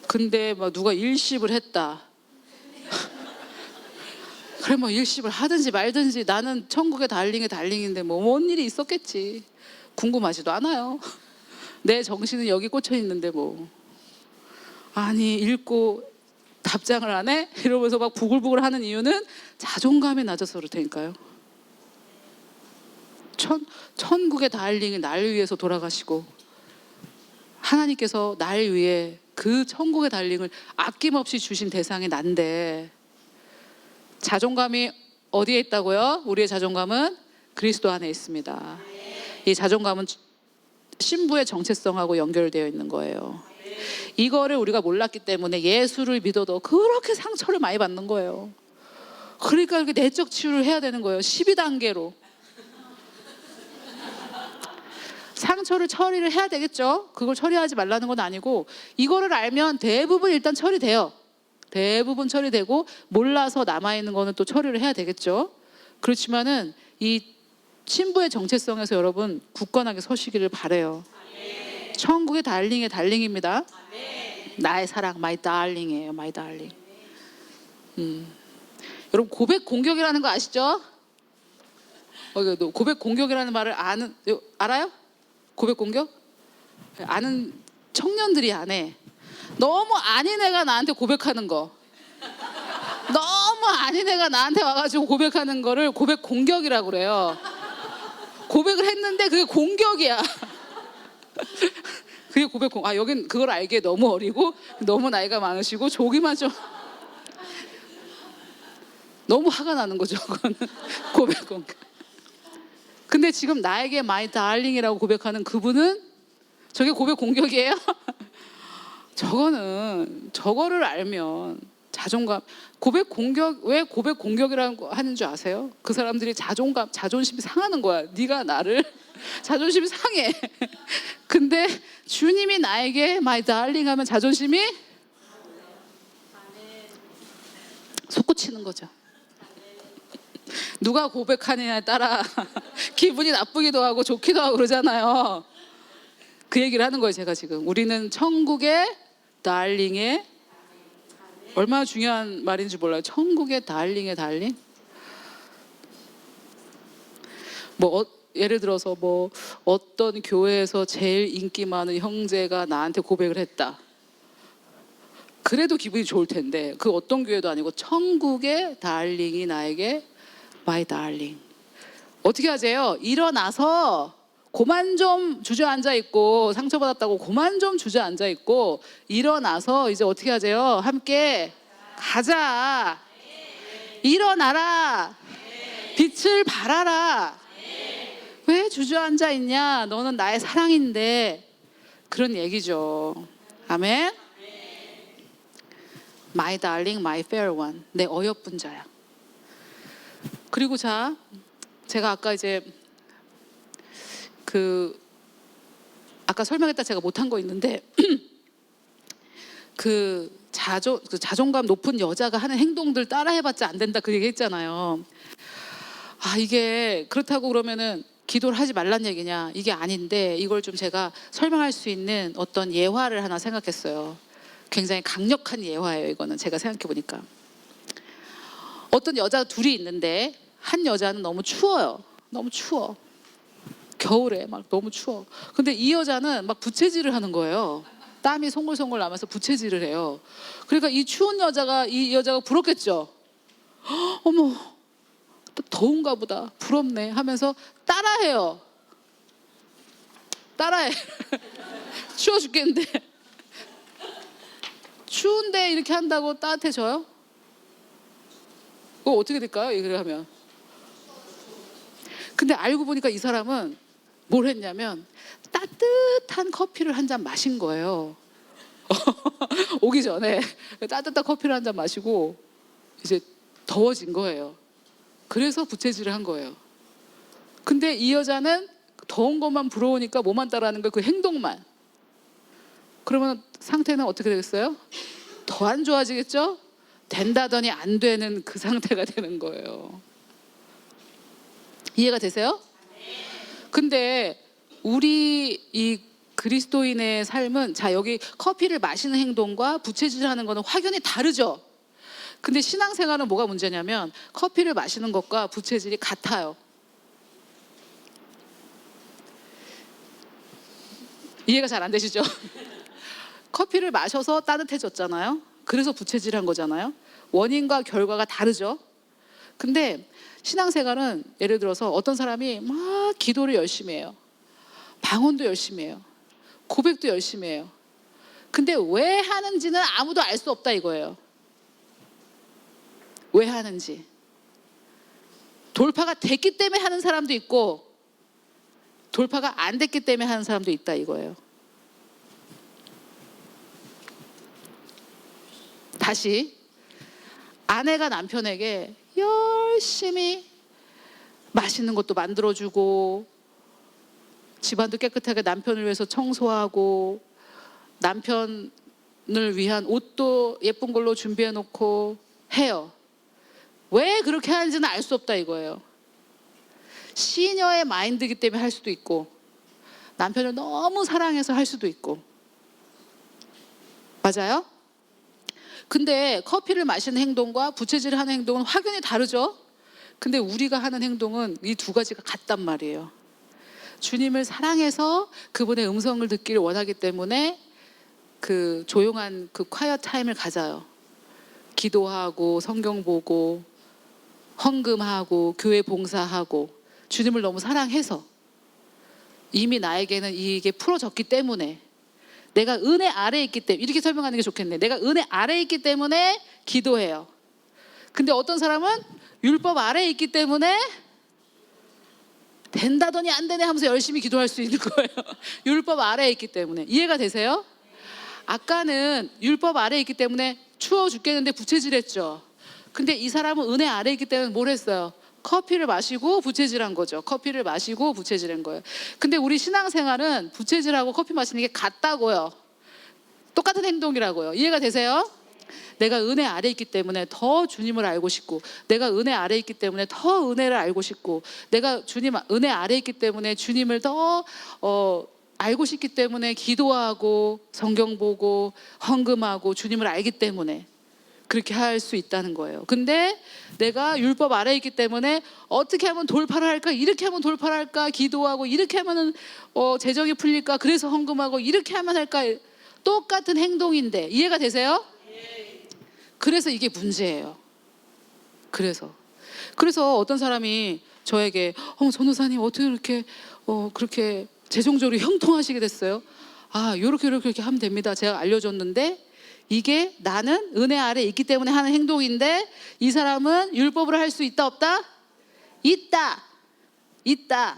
근데 막 누가 일십을 했다. 그래 뭐 일십을 하든지 말든지 나는 천국의 달링인데 뭐 뭔 일이 있었겠지. 궁금하지도 않아요. 내 정신은 여기 꽂혀 있는데 뭐. 아니 읽고 답장을 안 해? 이러면서 막 부글부글 하는 이유는 자존감이 낮아서 그럴 테니까요. 천국의 달링이 날 위해서 돌아가시고, 하나님께서 날 위해 그 천국의 달링을 아낌없이 주신 대상이 난데, 자존감이 어디에 있다고요? 우리의 자존감은 그리스도 안에 있습니다. 이 자존감은 신부의 정체성하고 연결되어 있는 거예요. 이거를 우리가 몰랐기 때문에 예수를 믿어도 그렇게 상처를 많이 받는 거예요. 그러니까 이렇게 내적 치유를 해야 되는 거예요. 12단계로. 상처를 처리를 해야 되겠죠. 그걸 처리하지 말라는 건 아니고, 이거를 알면 대부분 일단 처리돼요. 대부분 처리되고, 몰라서 남아있는 거는 또 처리를 해야 되겠죠. 그렇지만은 이 신부의 정체성에서 여러분 굳건하게 서시기를 바라요. 천국의 달링의 달링입니다. 나의 사랑, my darling이에요. my darling. 여러분 고백 공격이라는 거 아시죠? 고백 공격이라는 말을 알아요? 고백 공격? 아는 청년들이 안 해. 너무 아닌 애가 나한테 고백하는 거, 너무 아닌 애가 나한테 와가지고 고백하는 거를 고백 공격이라고 그래요. 고백을 했는데 그게 공격이야. 그게 여긴 그걸 알기에 너무 어리고 너무 나이가 많으시고 조기만 좀 너무 화가 나는 거죠. 그거는 고백 공격. 근데 지금 나에게 my darling이라고 고백하는 그분은 저게 고백 공격이에요? 저거를 알면 자존감, 고백 공격, 왜 고백 공격이라고 하는 줄 아세요? 그 사람들이 자존심이 상하는 거야. 네가 나를 자존심이 상해. 근데 주님이 나에게 my darling 하면 자존심이 솟구치는 거죠. 누가 고백하느냐에 따라 기분이 나쁘기도 하고 좋기도 하고 그러잖아요. 그 얘기를 하는 거예요. 제가 지금 우리는 천국의 달링의, 얼마나 중요한 말인지 몰라요. 천국의 달링의 달링. 예를 들어서 어떤 교회에서 제일 인기 많은 형제가 나한테 고백을 했다. 그래도 기분이 좋을 텐데 그 어떤 교회도 아니고 천국의 달링이 나에게 my darling. 어떻게 하세요? 일어나서 고만 좀 주저앉아 있고, 상처받았다고 고만 좀 주저앉아 있고, 일어나서 이제 어떻게 하세요? 함께 가자. 일어나라. 빛을 발하라. 왜 주저앉아 있냐? 너는 나의 사랑인데. 그런 얘기죠. 아멘. My darling, my fair one. 내 어여쁜 자야. 그리고 제가 아까 이제 아까 설명했다 제가 못한 거 있는데 자존감 높은 여자가 하는 행동들 따라해봤자 안 된다 그 얘기 했잖아요. 이게 그렇다고 그러면은 기도를 하지 말란 얘기냐? 이게 아닌데, 이걸 좀 제가 설명할 수 있는 어떤 예화를 하나 생각했어요. 굉장히 강력한 예화예요. 이거는 제가 생각해 보니까 어떤 여자 둘이 있는데, 한 여자는 너무 추워요. 너무 추워. 겨울에 막 너무 추워. 근데 이 여자는 막 부채질을 하는 거예요. 땀이 송골송골 나면서 부채질을 해요. 그러니까 이 추운 여자가 이 여자가 부럽겠죠. 어머, 더운가 보다, 부럽네 하면서 따라해요. 따라해. 추워 죽겠는데. 추운데 이렇게 한다고 따뜻해져요? 그거 어떻게 될까요? 이렇게 하면. 근데 알고 보니까 이 사람은 뭘 했냐면 따뜻한 커피를 한 잔 마신 거예요. 오기 전에 따뜻한 커피를 한 잔 마시고 이제 더워진 거예요. 그래서 부채질을 한 거예요. 근데 이 여자는 더운 것만 부러우니까 뭐만 따라하는 거예요. 그 행동만. 그러면 상태는 어떻게 되겠어요? 더 안 좋아지겠죠? 된다더니 안 되는 그 상태가 되는 거예요. 이해가 되세요? 근데 우리 이 그리스도인의 삶은, 자, 여기 커피를 마시는 행동과 부채질하는 거는 확연히 다르죠. 근데 신앙생활은 뭐가 문제냐면 커피를 마시는 것과 부채질이 같아요. 이해가 잘 안 되시죠? 커피를 마셔서 따뜻해졌잖아요. 그래서 부채질한 거잖아요. 원인과 결과가 다르죠. 근데 신앙생활은 예를 들어서 어떤 사람이 막 기도를 열심히 해요. 방언도 열심히 해요. 고백도 열심히 해요. 근데 왜 하는지는 아무도 알 수 없다 이거예요. 왜 하는지. 돌파가 됐기 때문에 하는 사람도 있고 돌파가 안 됐기 때문에 하는 사람도 있다 이거예요. 다시, 아내가 남편에게 열심히 맛있는 것도 만들어주고 집안도 깨끗하게 남편을 위해서 청소하고 남편을 위한 옷도 예쁜 걸로 준비해 놓고 해요. 왜 그렇게 하는지는 알 수 없다 이거예요. 시녀의 마인드이기 때문에 할 수도 있고 남편을 너무 사랑해서 할 수도 있고. 맞아요? 근데 커피를 마시는 행동과 부채질을 하는 행동은 확연히 다르죠? 근데 우리가 하는 행동은 이 두 가지가 같단 말이에요. 주님을 사랑해서 그분의 음성을 듣기를 원하기 때문에 그 조용한 그 콰이어 타임을 가져요. 기도하고 성경 보고 헌금하고 교회 봉사하고 주님을 너무 사랑해서 이미 나에게는 이게 풀어졌기 때문에 내가 은혜 아래에 있기 때문에, 이렇게 설명하는 게 좋겠네. 내가 은혜 아래에 있기 때문에 기도해요. 근데 어떤 사람은 율법 아래에 있기 때문에 된다더니 안 되네 하면서 열심히 기도할 수 있는 거예요. 율법 아래에 있기 때문에. 이해가 되세요? 아까는 율법 아래에 있기 때문에 추워 죽겠는데 부채질했죠. 근데 이 사람은 은혜 아래에 있기 때문에 뭘 했어요? 커피를 마시고 부채질한 거죠. 커피를 마시고 부채질한 거예요. 근데 우리 신앙생활은 부채질하고 커피 마시는 게 같다고요. 똑같은 행동이라고요. 이해가 되세요? 내가 은혜 아래 있기 때문에 더 주님을 알고 싶고, 내가 은혜 아래 있기 때문에 더 은혜를 알고 싶고, 내가 주님 은혜 아래 있기 때문에 주님을 더 알고 싶기 때문에 기도하고 성경 보고 헌금하고 주님을 알기 때문에 그렇게 할 수 있다는 거예요. 근데 내가 율법 아래에 있기 때문에 어떻게 하면 돌파를 할까, 이렇게 하면 돌파를 할까, 기도하고 이렇게 하면 재정이 풀릴까, 그래서 헌금하고 이렇게 하면 할까, 똑같은 행동인데. 이해가 되세요? 그래서 이게 문제예요. 그래서 어떤 사람이 저에게 전도사님 어떻게 그렇게 재정적으로 형통하시게 됐어요? 아, 요렇게 하면 됩니다. 제가 알려줬는데 이게 나는 은혜 아래 있기 때문에 하는 행동인데 이 사람은 율법으로 할 수 있다 없다? 있다.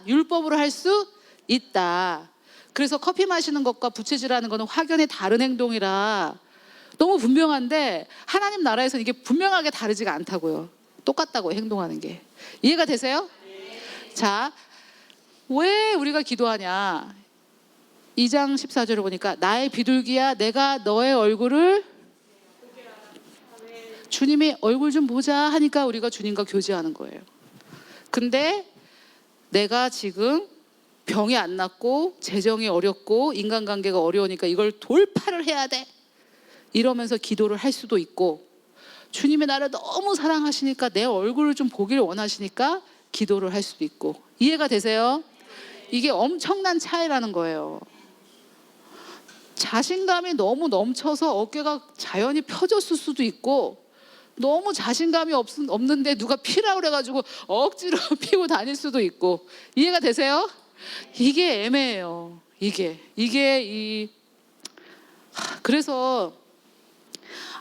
율법으로 할 수 있다. 그래서 커피 마시는 것과 부채질하는 것은 확연히 다른 행동이라 너무 분명한데 하나님 나라에서는 이게 분명하게 다르지가 않다고요. 똑같다고 행동하는 게. 이해가 되세요? 자, 왜 우리가 기도하냐? 2장 14절을 보니까 나의 비둘기야 내가 너의 얼굴을, 주님이 얼굴 좀 보자 하니까 우리가 주님과 교제하는 거예요. 근데 내가 지금 병이 안 낫고 재정이 어렵고 인간관계가 어려우니까 이걸 돌파를 해야 돼 이러면서 기도를 할 수도 있고, 주님이 나를 너무 사랑하시니까 내 얼굴을 좀 보기를 원하시니까 기도를 할 수도 있고. 이해가 되세요? 이게 엄청난 차이라는 거예요. 자신감이 너무 넘쳐서 어깨가 자연히 펴졌을 수도 있고, 너무 자신감이 없는데 누가 피라고 그래가지고 억지로 피고 다닐 수도 있고. 이해가 되세요? 이게 애매해요. 그래서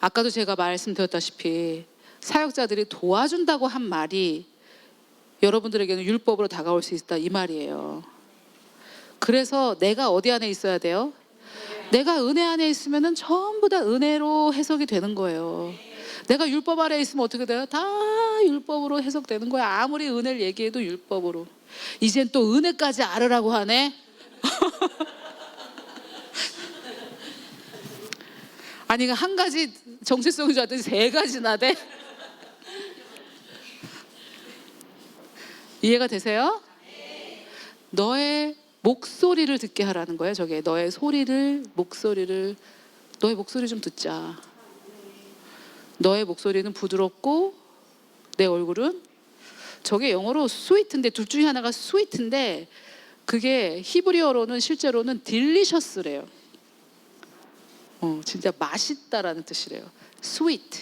아까도 제가 말씀드렸다시피 사역자들이 도와준다고 한 말이 여러분들에게는 율법으로 다가올 수 있다, 이 말이에요. 그래서 내가 어디 안에 있어야 돼요? 내가 은혜 안에 있으면 전부 다 은혜로 해석이 되는 거예요. 내가 율법 아래 있으면 어떻게 돼요? 다 율법으로 해석되는 거야. 아무리 은혜를 얘기해도 율법으로. 이젠 또 은혜까지 알으라고 하네. 아니, 한 가지 정체성인 줄 알았더니 세 가지나 돼. 이해가 되세요? 너의 목소리를 듣게 하라는 거예요. 저게 너의 목소리 좀 듣자. 너의 목소리는 부드럽고 내 얼굴은, 저게 영어로 스위트인데, 둘 중에 하나가 스위트인데 그게 히브리어로는 실제로는 딜리셔스래요. 진짜 맛있다라는 뜻이래요. 스위트.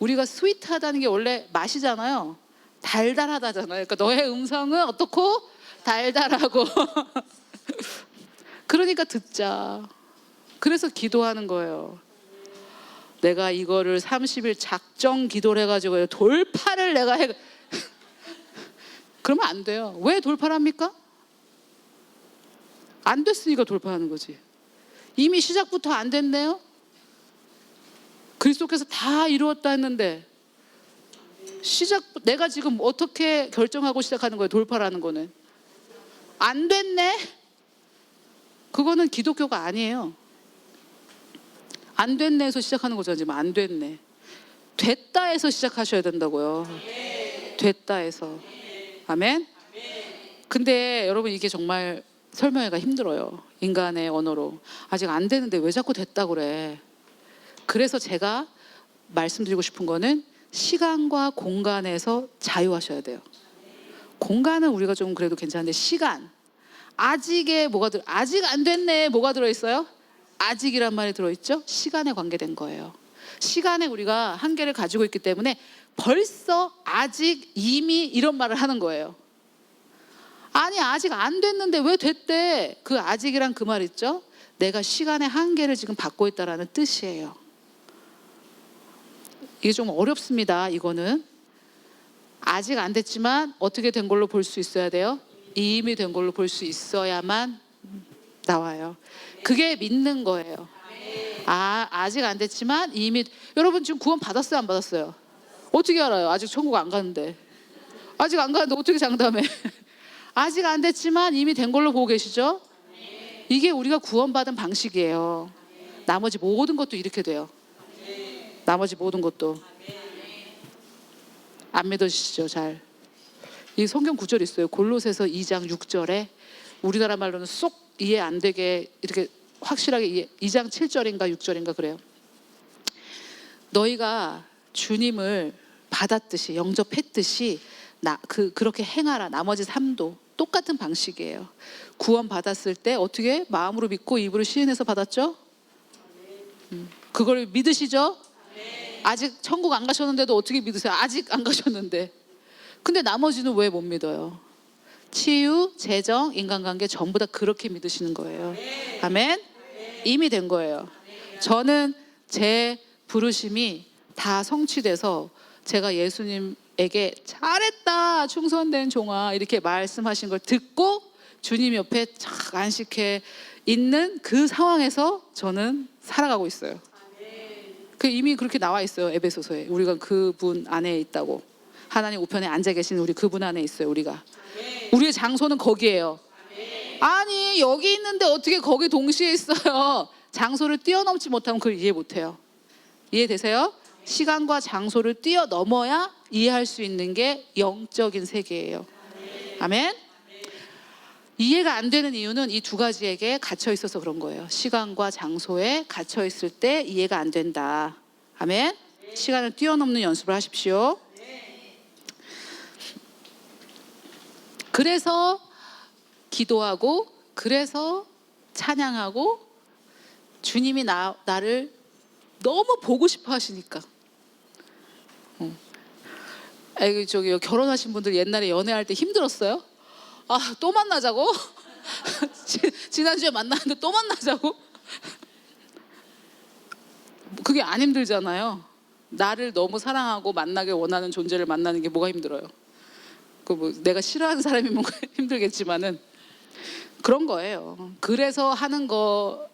우리가 스위트하다는 게 원래 맛이잖아요. 달달하다잖아요. 그러니까 너의 음성은 어떻고? 달달하고. 그러니까 듣자. 그래서 기도하는 거예요. 내가 이거를 30일 작정 기도를 해가지고 돌파를 내가 해. 그러면 안 돼요. 왜 돌파를 합니까? 안 됐으니까 돌파하는 거지. 이미 시작부터 안 됐네요. 그리스도께서 다 이루었다 했는데 내가 지금 어떻게 결정하고 시작하는 거예요? 돌파라는 거는 안 됐네. 그거는 기독교가 아니에요. 안 됐네에서 시작하는 거잖아요. 지금 안 됐네. 됐다에서 시작하셔야 된다고요. 됐다에서. 아멘. 근데 여러분, 이게 정말 설명하기가 힘들어요. 인간의 언어로. 아직 안 되는데 왜 자꾸 됐다 그래. 그래서 제가 말씀드리고 싶은 거는 시간과 공간에서 자유하셔야 돼요. 공간은 우리가 좀 그래도 괜찮은데, 시간, 아직에 아직 안 됐네 뭐가 들어있어요? 아직이란 말이 들어있죠. 시간에 관계된 거예요. 시간에 우리가 한계를 가지고 있기 때문에 벌써, 아직, 이미 이런 말을 하는 거예요. 아니, 아직 안 됐는데 왜 됐대? 그 아직이란 그 말 있죠. 내가 시간의 한계를 지금 받고 있다라는 뜻이에요. 이게 좀 어렵습니다. 이거는 아직 안 됐지만 어떻게 된 걸로 볼 수 있어야 돼요? 이미 된 걸로 볼 수 있어야만 나와요. 그게 믿는 거예요. 아직 안 됐지만 이미. 여러분 지금 구원 받았어요, 안 받았어요? 어떻게 알아요? 아직 천국 안 가는데. 아직 안 가는데 어떻게 장담해? 아직 안 됐지만 이미 된 걸로 보고 계시죠? 이게 우리가 구원받은 방식이에요. 나머지 모든 것도 이렇게 돼요. 나머지 모든 것도. 안 믿어지시죠? 잘. 이 성경 구절 있어요. 골로새서 2장 6절에 우리나라 말로는 쏙 이해 안 되게 이렇게 확실하게 2장 7절인가 6절인가 그래요. 너희가 주님을 받았듯이, 영접했듯이 그렇게 행하라. 나머지 삶도 똑같은 방식이에요. 구원 받았을 때 어떻게? 마음으로 믿고 입으로 시인해서 받았죠? 그걸 믿으시죠? 아직 천국 안 가셨는데도 어떻게 믿으세요? 아직 안 가셨는데. 근데 나머지는 왜 못 믿어요? 치유, 재정, 인간관계 전부 다 그렇게 믿으시는 거예요. 아멘? 이미 된 거예요. 저는 제 부르심이 다 성취돼서 제가 예수님에게 잘했다, 충성된 종아, 이렇게 말씀하신 걸 듣고 주님 옆에 착 안식해 있는 그 상황에서 저는 살아가고 있어요. 이미 그렇게 나와 있어요. 에베소서에 우리가 그분 안에 있다고. 하나님 우편에 앉아 계신 우리 그분 안에 있어요. 우리의 장소는 거기에요. 아니, 여기 있는데 어떻게 거기 동시에 있어요? 장소를 뛰어넘지 못하면 그걸 이해 못해요. 이해되세요? 시간과 장소를 뛰어넘어야 이해할 수 있는 게 영적인 세계예요. 아멘? 이해가 안 되는 이유는 이 두 가지에게 갇혀 있어서 그런 거예요. 시간과 장소에 갇혀 있을 때 이해가 안 된다. 아멘? 시간을 뛰어넘는 연습을 하십시오. 그래서 기도하고, 그래서 찬양하고, 주님이 나를 너무 보고 싶어 하시니까. 저기 결혼하신 분들 옛날에 연애할 때 힘들었어요? 아, 또 만나자고? 지난주에 만났는데 또 만나자고? 그게 안 힘들잖아요. 나를 너무 사랑하고 만나길 원하는 존재를 만나는 게 뭐가 힘들어요? 그 뭐 내가 싫어하는 사람이 뭔가 힘들겠지만은 그런 거예요. 그래서 하는 거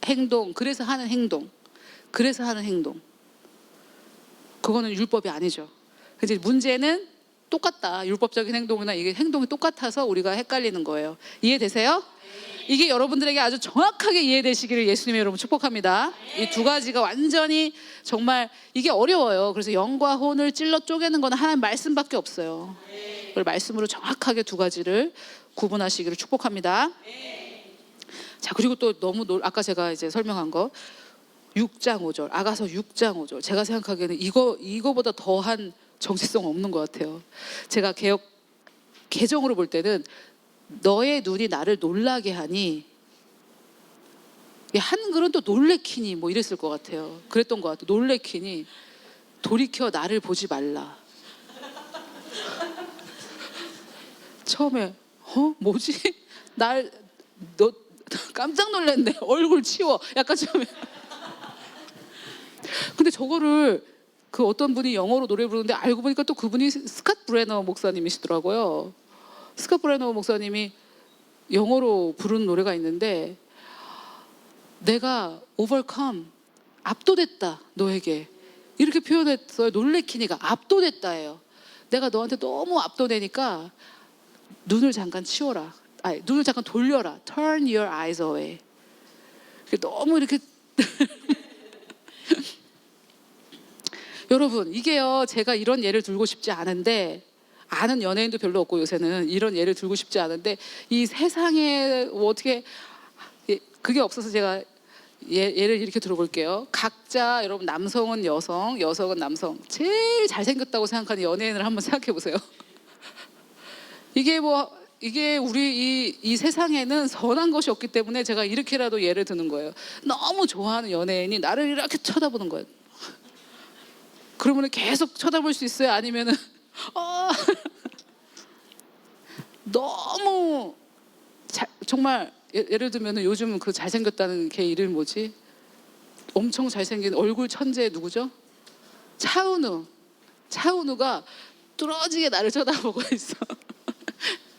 행동, 그래서 하는 행동, 그래서 하는 행동. 그거는 율법이 아니죠. 근데 문제는 똑같다. 율법적인 행동이나 이게 행동이 똑같아서 우리가 헷갈리는 거예요. 이해되세요? 이게 여러분들에게 아주 정확하게 이해되시기를 예수님의 이름으로 축복합니다. 이 두 가지가 완전히 정말 이게 어려워요. 그래서 영과 혼을 찔러 쪼개는 건 하나님 말씀밖에 없어요. 그걸 말씀으로 정확하게 두 가지를 구분하시기를 축복합니다. 자, 그리고 또 너무 아까 제가 이제 설명한 거 6장 5절, 아가서 6장 5절. 제가 생각하기에는 이거보다 더한 정체성 없는 것 같아요. 제가 개정으로 볼 때는 너의 눈이 나를 놀라게 하니, 한글은 또 놀래키니 뭐 이랬을 것 같아요. 그랬던 것 같아요. 놀래키니 돌이켜 나를 보지 말라. 처음에 뭐지? 너 깜짝 놀랐네. 얼굴 치워. 약간 처음에. 근데 저거를 그 어떤 분이 영어로 노래 부르는데 알고 보니까 또 그분이 스캇 브레너 목사님이시더라고요. 스캇 브레너 목사님이 영어로 부르는 노래가 있는데, 내가 overcome, 압도됐다 너에게, 이렇게 표현했어요. 놀래키니가 압도됐다예요. 내가 너한테 너무 압도되니까 눈을 잠깐 치워라. 눈을 잠깐 돌려라. Turn your eyes away. 너무 이렇게 여러분, 이게요, 제가 이런 예를 들고 싶지 않은데, 아는 연예인도 별로 없고 요새는 이런 예를 들고 싶지 않은데, 이 세상에 어떻게 그게 없어서 제가 예를 이렇게 들어볼게요. 각자, 여러분, 남성은 여성, 여성은 남성, 제일 잘생겼다고 생각하는 연예인을 한번 생각해 보세요. 이게 우리 이 세상에는 선한 것이 없기 때문에 제가 이렇게라도 예를 드는 거예요. 너무 좋아하는 연예인이 나를 이렇게 쳐다보는 거예요. 그러면 계속 쳐다볼 수 있어요? 아니면은 너무 정말 예를 들면 요즘 그 잘생겼다는 걔 이름 뭐지? 엄청 잘생긴 얼굴 천재 누구죠? 차은우가 뚫어지게 나를 쳐다보고 있어.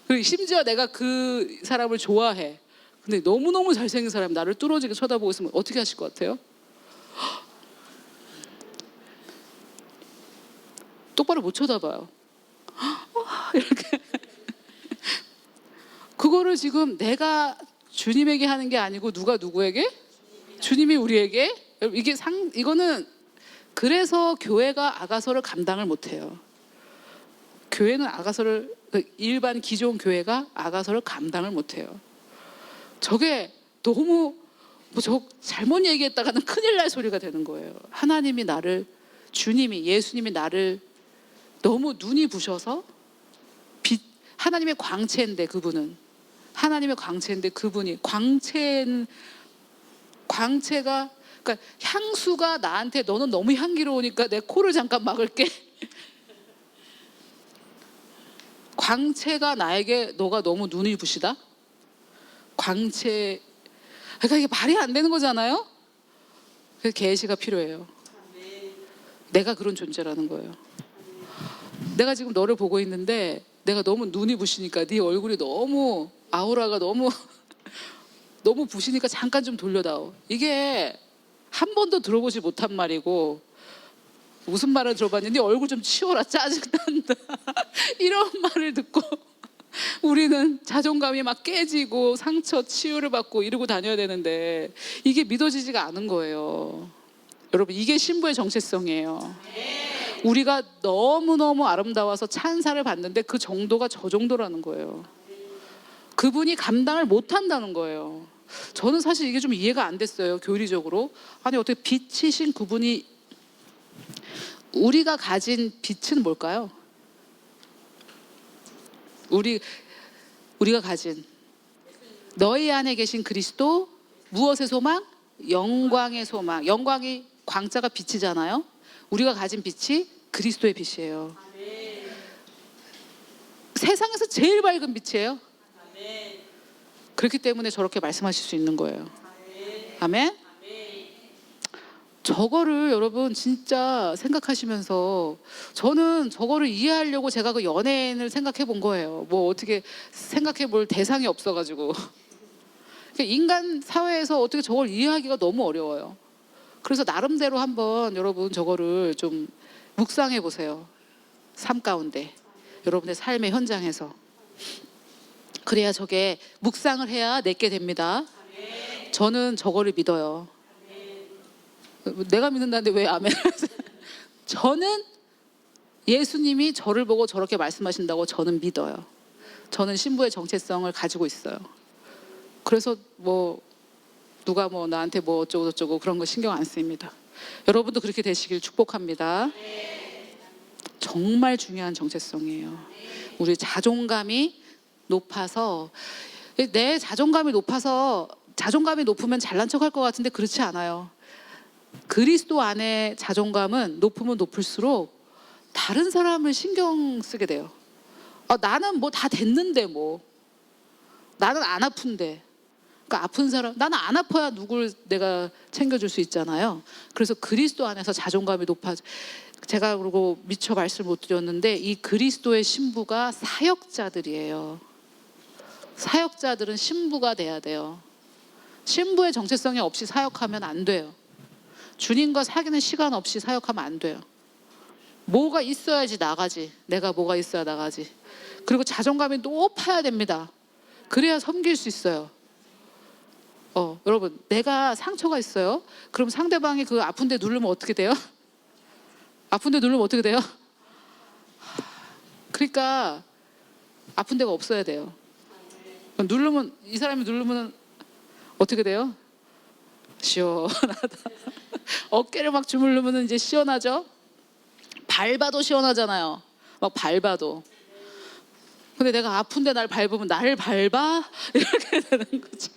그리고 심지어 내가 그 사람을 좋아해. 근데 너무너무 잘생긴 사람이 나를 뚫어지게 쳐다보고 있으면 어떻게 하실 것 같아요? 똑바로 못 쳐다봐요. 이렇게. 그거를 지금 내가 주님에게 하는 게 아니고 누가 누구에게? 주님이 우리에게? 이거는 그래서 교회가 아가서를 감당을 못해요. 교회는 아가서를, 일반 기존 교회가 아가서를 감당을 못해요. 저게 너무 저 잘못 얘기했다가는 큰일 날 소리가 되는 거예요. 예수님이 나를 너무 눈이 부셔서 하나님의 광채인데 그분은 하나님의 광채인데 그분이 광채가, 그러니까 향수가 나한테 너는 너무 향기로우니까 내 코를 잠깐 막을게. 광채가 나에게 너가 너무 눈이 부시다. 광채, 그러니까 이게 말이 안 되는 거잖아요. 그래서 계시가 필요해요. 내가 그런 존재라는 거예요. 내가 지금 너를 보고 있는데 내가 너무 눈이 부시니까, 네 얼굴이 너무 아우라가 너무 부시니까 잠깐 좀 돌려다오. 이게 한 번도 들어보지 못한 말이고, 무슨 말을 들어봤냐? 네 얼굴 좀 치워라, 짜증난다. 이런 말을 듣고 우리는 자존감이 막 깨지고 상처 치유를 받고 이러고 다녀야 되는데 이게 믿어지지가 않은 거예요. 여러분, 이게 신부의 정체성이에요. 우리가 너무너무 아름다워서 찬사를 받는데 그 정도가 저 정도라는 거예요. 그분이 감당을 못한다는 거예요. 저는 사실 이게 좀 이해가 안 됐어요. 교리적으로. 아니, 어떻게 빛이신 그분이, 우리가 가진 빛은 뭘까요? 우리가 가진 너희 안에 계신 그리스도, 무엇의 소망? 영광의 소망. 영광이 광자가 빛이잖아요. 우리가 가진 빛이 그리스도의 빛이에요. 세상에서 제일 밝은 빛이에요. 그렇기 때문에 저렇게 말씀하실 수 있는 거예요. 아멘. 저거를 여러분 진짜 생각하시면서, 저는 저거를 이해하려고 제가 그 연예인을 생각해 본 거예요. 뭐 어떻게 생각해 볼 대상이 없어가지고. 인간 사회에서 어떻게 저걸 이해하기가 너무 어려워요. 그래서 나름대로 한번 여러분 저거를 좀 묵상해 보세요. 삶 가운데, 여러분의 삶의 현장에서. 그래야 저게 묵상을 해야 내게 됩니다. 저는 저거를 믿어요. 내가 믿는다는데 왜 아멘? 저는 예수님이 저를 보고 저렇게 말씀하신다고 저는 믿어요. 저는 신부의 정체성을 가지고 있어요. 그래서 뭐 누가 뭐 나한테 뭐 어쩌고 저쩌고 그런 거 신경 안 씁니다. 여러분도 그렇게 되시길 축복합니다. 정말 중요한 정체성이에요. 우리 자존감이 높아서, 내 자존감이 높으면 잘난 척할 것 같은데 그렇지 않아요. 그리스도 안에 자존감은 높으면 높을수록 다른 사람을 신경 쓰게 돼요. 나는 뭐 다 됐는데, 뭐 나는 안 아픈데. 그러니까 아픈 사람, 나는 안 아파야 누굴 내가 챙겨줄 수 있잖아요. 그래서 그리스도 안에서 자존감이 높아져. 제가 그리고 미처 말씀을 못 드렸는데, 이 그리스도의 신부가 사역자들이에요. 사역자들은 신부가 돼야 돼요. 신부의 정체성이 없이 사역하면 안 돼요. 주님과 사귀는 시간 없이 사역하면 안 돼요. 뭐가 있어야지 나가지. 내가 뭐가 있어야 나가지. 그리고 자존감이 높아야 됩니다. 그래야 섬길 수 있어요. 여러분, 내가 상처가 있어요. 그럼 상대방이 그 아픈 데 누르면 어떻게 돼요? 아픈 데 누르면 어떻게 돼요? 그러니까 아픈 데가 없어야 돼요. 누르면, 이 사람이 누르면 어떻게 돼요? 시원하다. 어깨를 막 주물르면 이제 시원하죠? 밟아도 시원하잖아요. 막 밟아도. 근데 내가 아픈데 날 밟으면 나를 밟아? 이렇게 되는 거죠.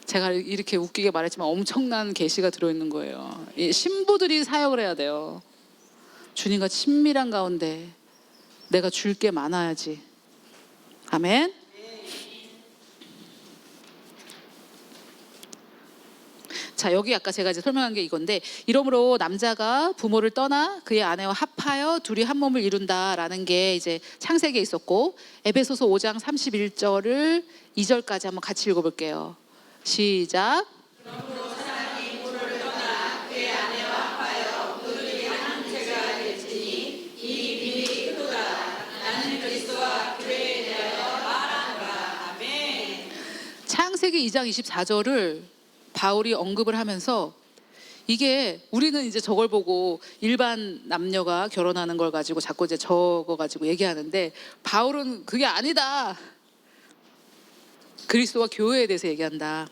제가 이렇게 웃기게 말했지만 엄청난 계시가 들어있는 거예요. 이 신부들이 사역을 해야 돼요. 주님과 친밀한 가운데 내가 줄 게 많아야지. 아멘. 자, 여기 아까 제가 이제 설명한 게 이건데, 이러므로 남자가 부모를 떠나 그의 아내와 합하여 둘이 한 몸을 이룬다라는 게 이제 창세기에 있었고, 에베소서 5장 31절을 2절까지 한번 같이 읽어볼게요. 시작. 그러므로 사람이 부모를 떠나 그의 아내와 합하여 그들이 한 형체가 될지니 이 비밀이 크도다. 나는 그리스도와 교회에 대하여 말하노라. 아멘. 창세기 2장 24절을 바울이 언급을 하면서, 이게 우리는 이제 저걸 보고 일반 남녀가 결혼하는 걸 가지고 자꾸 이제 저거 가지고 얘기하는데, 바울은 그게 아니다. 그리스도와 교회에 대해서 얘기한다.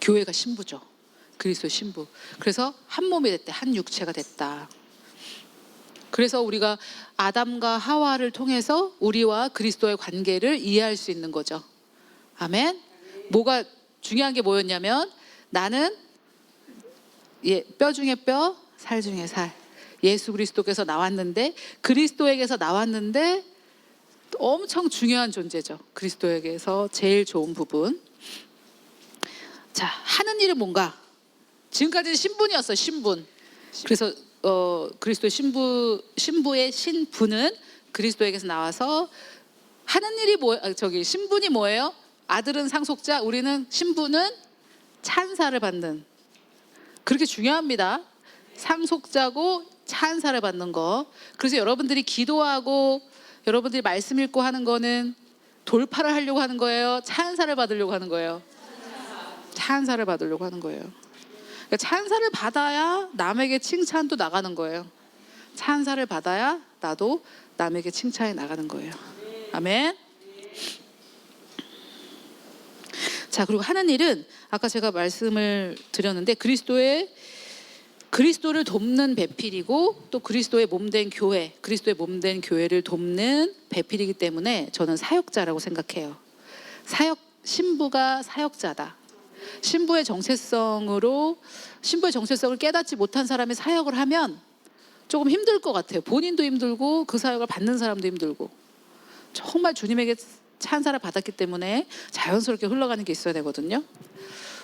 교회가 신부죠. 그리스도의 신부. 그래서 한 몸이 됐대. 한 육체가 됐다. 그래서 우리가 아담과 하와를 통해서 우리와 그리스도의 관계를 이해할 수 있는 거죠. 아멘. 뭐가 중요한 게 뭐였냐면, 나는 뼈 중에 뼈, 살 중에 살. 예수 그리스도께서 나왔는데, 그리스도에게서 나왔는데 엄청 중요한 존재죠. 그리스도에게서 제일 좋은 부분. 자, 하는 일은 뭔가? 지금까지는 신분이었어요. 신분. 그래서 그리스도의 신부의 신부는 그리스도에게서 나와서 하는 일이 신분이 뭐예요? 아들은 상속자, 우리는 신부는 찬사를 받는. 그렇게 중요합니다. 상속자고 찬사를 받는 거. 그래서 여러분들이 기도하고 여러분들이 말씀 읽고 하는 거는 돌파를 하려고 하는 거예요? 찬사를 받으려고 하는 거예요? 찬사를 받으려고 하는 거예요. 그러니까 찬사를 받아야 남에게 칭찬도 나가는 거예요. 찬사를 받아야 나도 남에게 칭찬이 나가는 거예요. 아멘. 자, 그리고 하는 일은 아까 제가 말씀을 드렸는데, 그리스도를 돕는 배필이고, 또 그리스도의 몸된 교회, 그리스도의 몸된 교회를 돕는 배필이기 때문에 저는 사역자라고 생각해요. 신부가 사역자다. 신부의 정체성을 깨닫지 못한 사람이 사역을 하면 조금 힘들 것 같아요. 본인도 힘들고 그 사역을 받는 사람도 힘들고. 정말 주님에게 찬사를 받았기 때문에 자연스럽게 흘러가는 게 있어야 되거든요.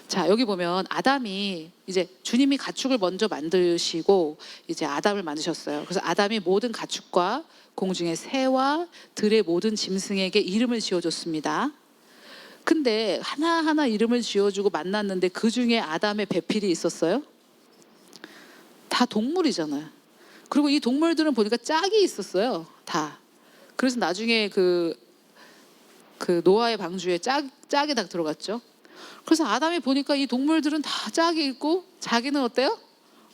자, 여기 보면 아담이 이제 주님이 가축을 먼저 만드시고 이제 아담을 만드셨어요. 그래서 아담이 모든 가축과 공중의 새와 들의 모든 짐승에게 이름을 지어줬습니다. 근데 하나하나 이름을 지어주고 만났는데 그 중에 아담의 배필이 있었어요? 다 동물이잖아요. 그리고 이 동물들은 보니까 짝이 있었어요. 다. 그래서 나중에 그 노아의 방주에 짝이 다 들어갔죠. 그래서 아담이 보니까 이 동물들은 다 짝이 있고 자기는 어때요?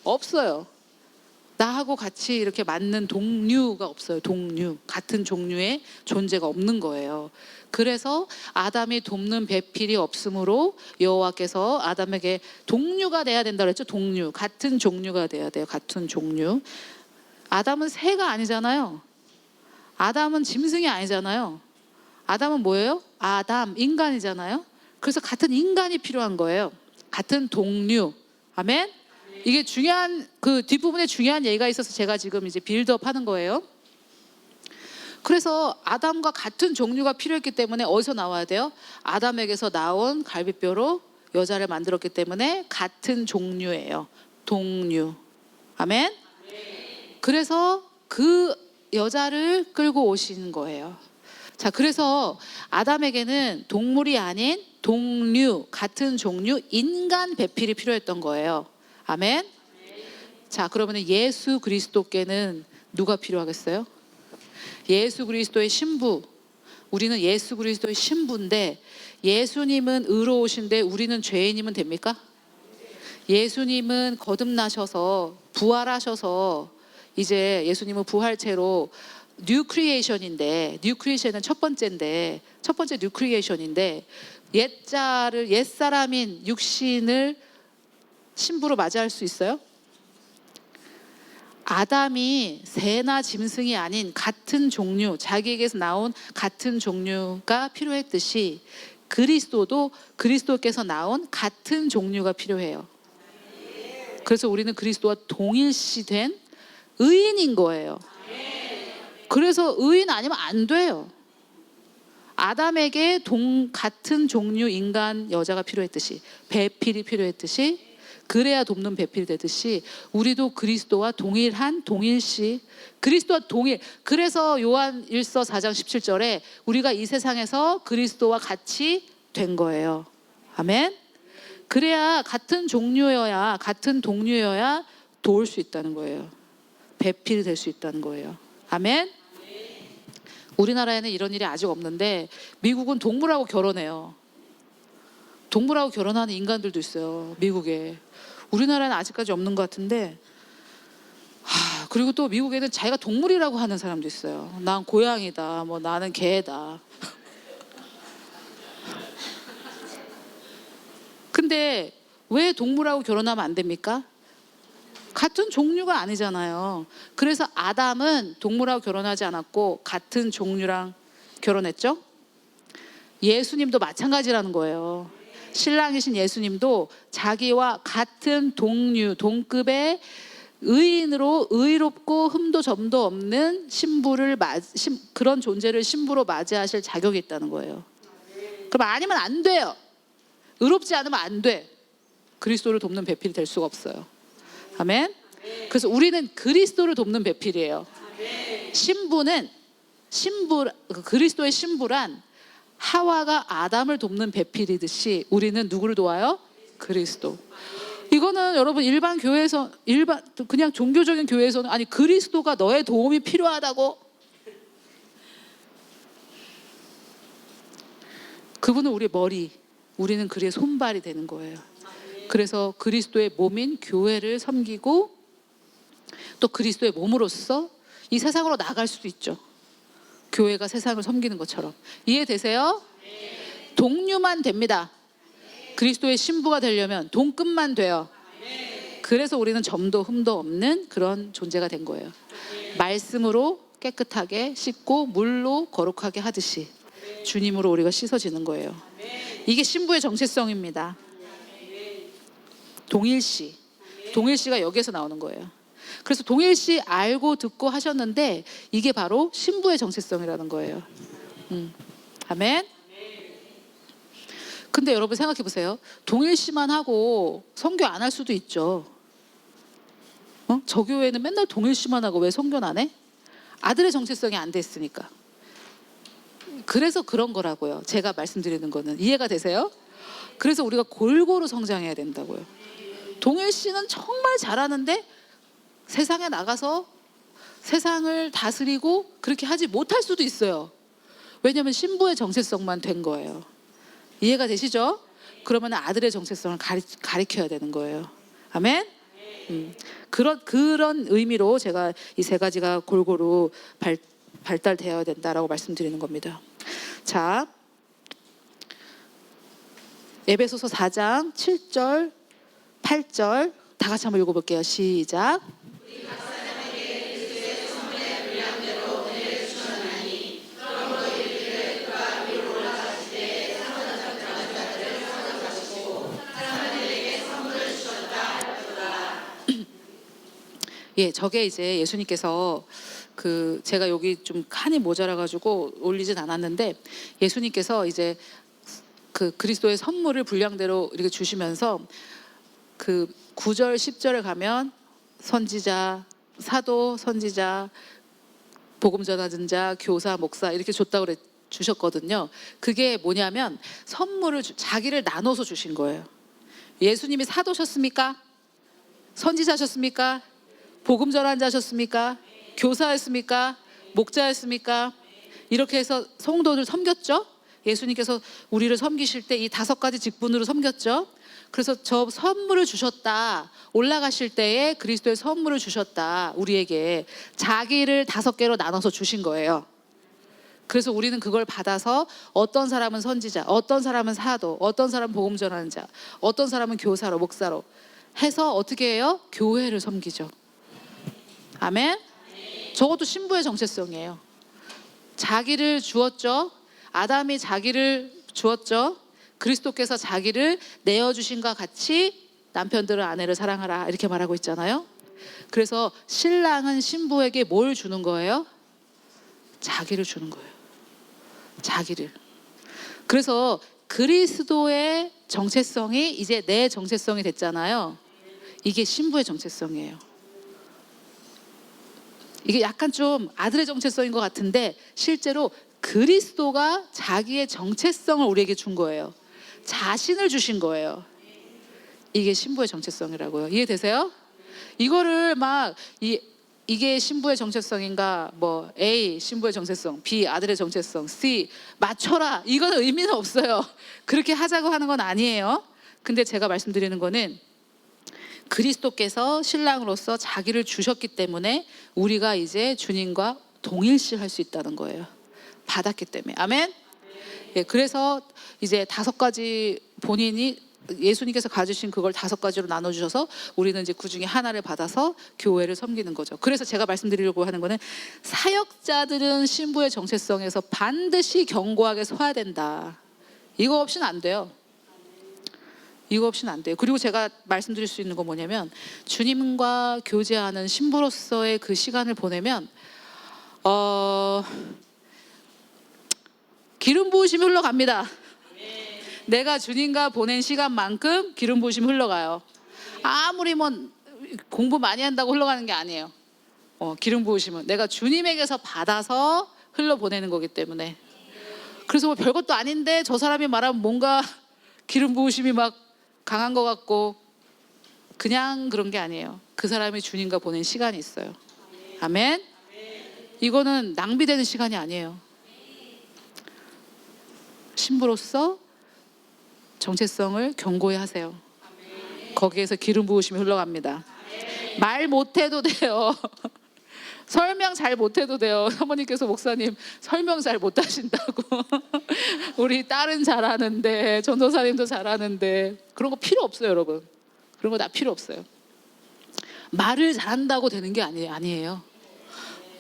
없어요. 나하고 같이 이렇게 맞는 동류가 없어요. 동류. 같은 종류의 존재가 없는 거예요. 그래서 아담이 돕는 배필이 없으므로 여호와께서 아담에게 동류가 돼야 된다 그랬죠. 동류. 같은 종류가 돼야 돼요. 같은 종류. 아담은 새가 아니잖아요. 아담은 짐승이 아니잖아요. 아담은 뭐예요? 아담, 인간이잖아요. 그래서 같은 인간이 필요한 거예요. 같은 동류. 아멘? 이게 중요한, 그 뒷부분에 중요한 얘기가 있어서 제가 지금 이제 빌드업 하는 거예요. 그래서 아담과 같은 종류가 필요했기 때문에 어디서 나와야 돼요? 아담에게서 나온 갈비뼈로 여자를 만들었기 때문에 같은 종류예요. 동류. 아멘? 그래서 그 여자를 끌고 오신 거예요. 자, 그래서 아담에게는 동물이 아닌 동류, 같은 종류, 인간 배필이 필요했던 거예요. 아멘? 자, 그러면 예수 그리스도께는 누가 필요하겠어요? 예수 그리스도의 신부. 우리는 예수 그리스도의 신부인데 예수님은 의로우신데 우리는 죄인이면 됩니까? 예수님은 거듭나셔서 부활하셔서 이제 예수님은 부활체로 뉴 크리에이션인데, 뉴 크리에이션은 첫 번째 뉴 크리에이션인데 옛사람인 육신을 신부로 맞이할 수 있어요? 아담이 새나 짐승이 아닌 같은 종류, 자기에게서 나온 같은 종류가 필요했듯이 그리스도도 그리스도께서 나온 같은 종류가 필요해요. 그래서 우리는 그리스도와 동일시된 의인인 거예요. 그래서 의인 아니면 안 돼요. 아담에게 같은 종류 인간 여자가 필요했듯이, 배필이 필요했듯이, 그래야 돕는 배필이 되듯이 우리도 그리스도와 동일한 동일시, 그리스도와 동일. 그래서 요한 1서 4장 17절에 우리가 이 세상에서 그리스도와 같이 된 거예요. 아멘. 그래야 같은 종류여야, 같은 동류여야 도울 수 있다는 거예요. 배필이 될 수 있다는 거예요. 아멘. 우리나라에는 이런 일이 아직 없는데 미국은 동물하고 결혼해요. 동물하고 결혼하는 인간들도 있어요. 미국에. 우리나라는 아직까지 없는 것 같은데, 그리고 또 미국에는 자기가 동물이라고 하는 사람도 있어요. 난 고양이다, 뭐 나는 개다. 근데 왜 동물하고 결혼하면 안 됩니까? 같은 종류가 아니잖아요. 그래서 아담은 동물하고 결혼하지 않았고 같은 종류랑 결혼했죠. 예수님도 마찬가지라는 거예요. 신랑이신 예수님도 자기와 같은 동류, 동급의 의인으로 의롭고 흠도 점도 없는 그런 존재를 신부로 맞이하실 자격이 있다는 거예요. 그럼 아니면 안 돼요. 의롭지 않으면 안 돼. 그리스도를 돕는 배필이 될 수가 없어요. 아멘. 그래서 우리는 그리스도를 돕는 배필이에요. 그리스도의 신부란 하와가 아담을 돕는 배필이듯이 우리는 누구를 도와요? 그리스도. 이거는 여러분 일반 교회에서, 그냥 종교적인 교회에서는 아니 그리스도가 너의 도움이 필요하다고. 그분은 우리의 머리, 우리는 그의 손발이 되는 거예요. 그래서 그리스도의 몸인 교회를 섬기고 또 그리스도의 몸으로서 이 세상으로 나갈 수도 있죠. 교회가 세상을 섬기는 것처럼. 이해되세요? 네. 동류만 됩니다. 네. 그리스도의 신부가 되려면 동급만 돼요. 네. 그래서 우리는 점도 흠도 없는 그런 존재가 된 거예요. 네. 말씀으로 깨끗하게 씻고 물로 거룩하게 하듯이 주님으로 우리가 씻어지는 거예요. 이게 신부의 정체성입니다. 동일시. 동일시가 여기에서 나오는 거예요. 그래서 동일시 알고 듣고 하셨는데 이게 바로 신부의 정체성이라는 거예요. 아멘. 근데 여러분 생각해 보세요. 동일시만 하고 선교 안 할 수도 있죠. 저 교회는 맨날 동일시만 하고 왜 선교는 안 해? 아들의 정체성이 안 됐으니까. 그래서 그런 거라고요. 제가 말씀드리는 거는 이해가 되세요? 그래서 우리가 골고루 성장해야 된다고요. 동일시는 정말 잘하는데 세상에 나가서 세상을 다스리고 그렇게 하지 못할 수도 있어요. 왜냐하면 신부의 정체성만 된 거예요. 이해가 되시죠? 그러면 아들의 정체성을 가리켜야 되는 거예요. 아멘? 그런 의미로 제가 이 세 가지가 골고루 발달되어야 된다라고 말씀드리는 겁니다. 자, 에베소서 4장 7절 8절 다 같이 한번 읽어볼게요. 시작. 예, 저게 이제 예수님께서 제가 여기 좀 칸이 모자라가지고 올리진 않았는데 예수님께서 이제 그리스도의 선물을 분량대로 이렇게 주시면서 9절 10절에 가면 선지자, 사도, 선지자, 복음 전하는 자, 교사, 목사 이렇게 줬다고 주셨거든요. 그게 뭐냐면 선물을 자기를 나눠서 주신 거예요. 예수님이 사도셨습니까? 선지자셨습니까? 복음 전한 자셨습니까? 교사였습니까? 목자였습니까? 이렇게 해서 성도를 섬겼죠. 예수님께서 우리를 섬기실 때 이 5가지 직분으로 섬겼죠. 그래서 저 선물을 주셨다. 올라가실 때에 그리스도의 선물을 주셨다. 우리에게 자기를 5개로 나눠서 주신 거예요. 그래서 우리는 그걸 받아서 어떤 사람은 선지자, 어떤 사람은 사도, 어떤 사람은 복음 전하는 자, 어떤 사람은 교사로, 목사로 해서 어떻게 해요? 교회를 섬기죠. 아멘? 저것도 신부의 정체성이에요. 자기를 주었죠. 아담이 자기를 주었죠. 그리스도께서 자기를 내어주신과 같이 남편들은 아내를 사랑하라 이렇게 말하고 있잖아요. 그래서 신랑은 신부에게 뭘 주는 거예요? 자기를 주는 거예요. 자기를. 그래서 그리스도의 정체성이 이제 내 정체성이 됐잖아요. 이게 신부의 정체성이에요. 이게 약간 좀 아들의 정체성인 것 같은데 실제로 그리스도가 자기의 정체성을 우리에게 준 거예요. 자신을 주신 거예요. 이게 신부의 정체성이라고요. 이해되세요? 이거를 막 이게 신부의 정체성인가, 뭐 A 신부의 정체성, B 아들의 정체성, C 맞춰라. 이건 의미는 없어요. 그렇게 하자고 하는 건 아니에요. 근데 제가 말씀드리는 거는 그리스도께서 신랑으로서 자기를 주셨기 때문에 우리가 이제 주님과 동일시할 수 있다는 거예요. 받았기 때문에. 아멘? 예, 그래서 이제 5가지 본인이 예수님께서 가지신 그걸 5가지로 나눠주셔서 우리는 이제 그 중에 하나를 받아서 교회를 섬기는 거죠. 그래서 제가 말씀드리려고 하는 거는 사역자들은 신부의 정체성에서 반드시 견고하게 서야 된다. 이거 없이는 안 돼요. 이거 없이는 안 돼요. 그리고 제가 말씀드릴 수 있는 건 뭐냐면 주님과 교제하는 신부로서의 그 시간을 보내면 기름 부으심이 흘러갑니다. 내가 주님과 보낸 시간만큼 기름 부으심이 흘러가요. 아무리 뭐 공부 많이 한다고 흘러가는 게 아니에요. 기름 부으심은 내가 주님에게서 받아서 흘러보내는 거기 때문에. 그래서 뭐 별것도 아닌데 저 사람이 말하면 뭔가 기름 부으심이 막 강한 것 같고 그냥 그런 게 아니에요. 그 사람이 주님과 보낸 시간이 있어요. 아멘? 이거는 낭비되는 시간이 아니에요. 신부로서 정체성을 견고히 하세요. 거기에서 기름 부으심이 흘러갑니다. 말 못해도 돼요. 설명 잘 못해도 돼요. 사모님께서 목사님 설명 잘 못하신다고. 우리 딸은 잘하는데 전도사님도 잘하는데 그런 거 필요 없어요. 여러분 그런 거 다 필요 없어요. 말을 잘한다고 되는 게 아니에요.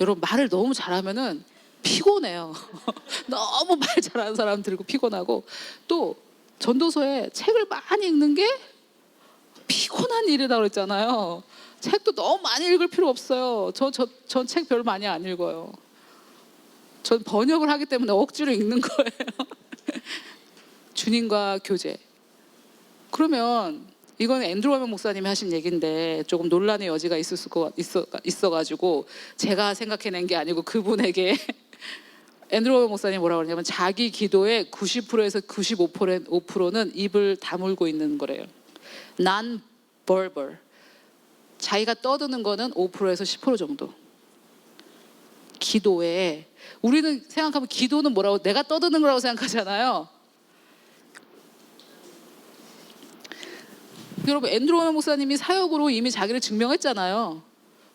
여러분 말을 너무 잘하면은 피곤해요. 너무 말 잘하는 사람 들고 피곤하고 또 전도서에 책을 많이 읽는 게 피곤한 일이다 그랬잖아요. 책도 너무 많이 읽을 필요 없어요. 전 책 별로 많이 안 읽어요. 전 번역을 하기 때문에 억지로 읽는 거예요. 주님과 교제. 그러면 이건 앤드루 워먼 목사님이 하신 얘기인데 조금 논란의 여지가 있어가지고 제가 생각해낸 게 아니고 그분에게 앤드루 워먼 목사님이 뭐라고 그러냐면 자기 기도의 90%에서 95%는 입을 다물고 있는 거래요. non-verbal. 자기가 떠드는 거는 5%에서 10% 정도. 기도에 우리는 생각하면 기도는 뭐라고 내가 떠드는 거라고 생각하잖아요. 여러분 앤드루 워먼 목사님이 사역으로 이미 자기를 증명했잖아요.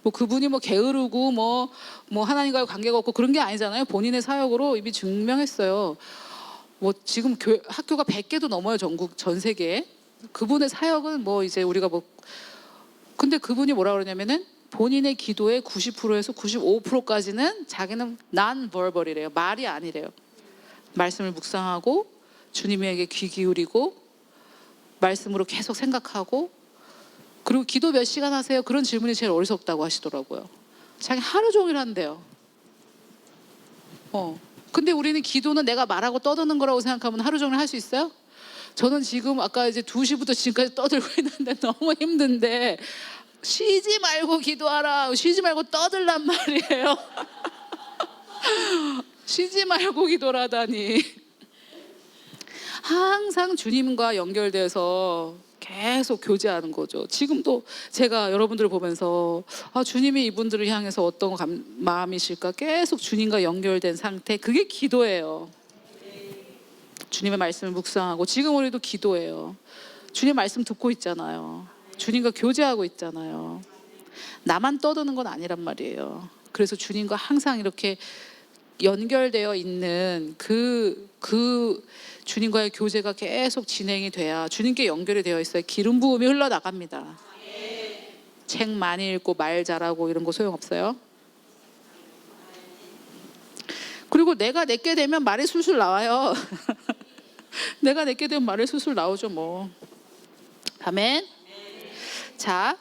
뭐 그분이 뭐 게으르고 뭐 하나님과의 관계가 없고 그런 게 아니잖아요. 본인의 사역으로 이미 증명했어요. 뭐 지금 학교가 100개도 넘어요. 전 세계에. 그분의 사역은 뭐 이제 우리가 뭐 근데 그분이 뭐라 그러냐면은 본인의 기도의 90%에서 95%까지는 자기는 non-verbal이래요. 말이 아니래요. 말씀을 묵상하고 주님에게 귀 기울이고 말씀으로 계속 생각하고 그리고 기도 몇 시간 하세요? 그런 질문이 제일 어리석다고 하시더라고요. 자기 하루 종일 한대요. 근데 우리는 기도는 내가 말하고 떠드는 거라고 생각하면 하루 종일 할 수 있어요? 저는 지금 아까 이제 2시부터 지금까지 떠들고 있는데 너무 힘든데 쉬지 말고 기도하라. 쉬지 말고 떠들란 말이에요. 쉬지 말고 기도라다니. 항상 주님과 연결돼서 계속 교제하는 거죠. 지금도 제가 여러분들을 보면서 주님이 이분들을 향해서 어떤 마음이실까 계속 주님과 연결된 상태. 그게 기도예요. 주님의 말씀을 묵상하고 지금 우리도 기도해요. 주님 말씀 듣고 있잖아요. 주님과 교제하고 있잖아요. 나만 떠드는 건 아니란 말이에요. 그래서 주님과 항상 이렇게 연결되어 있는 그 주님과의 교제가 계속 진행이 돼야 주님께 연결이 되어 있어야 기름 부음이 흘러나갑니다. 책 많이 읽고 말 잘하고 이런 거 소용없어요. 그리고 내가 내게 되면 말이 술술 나와요. 내가 내게 되면 말이 술술 나오죠 뭐. 아멘. 자,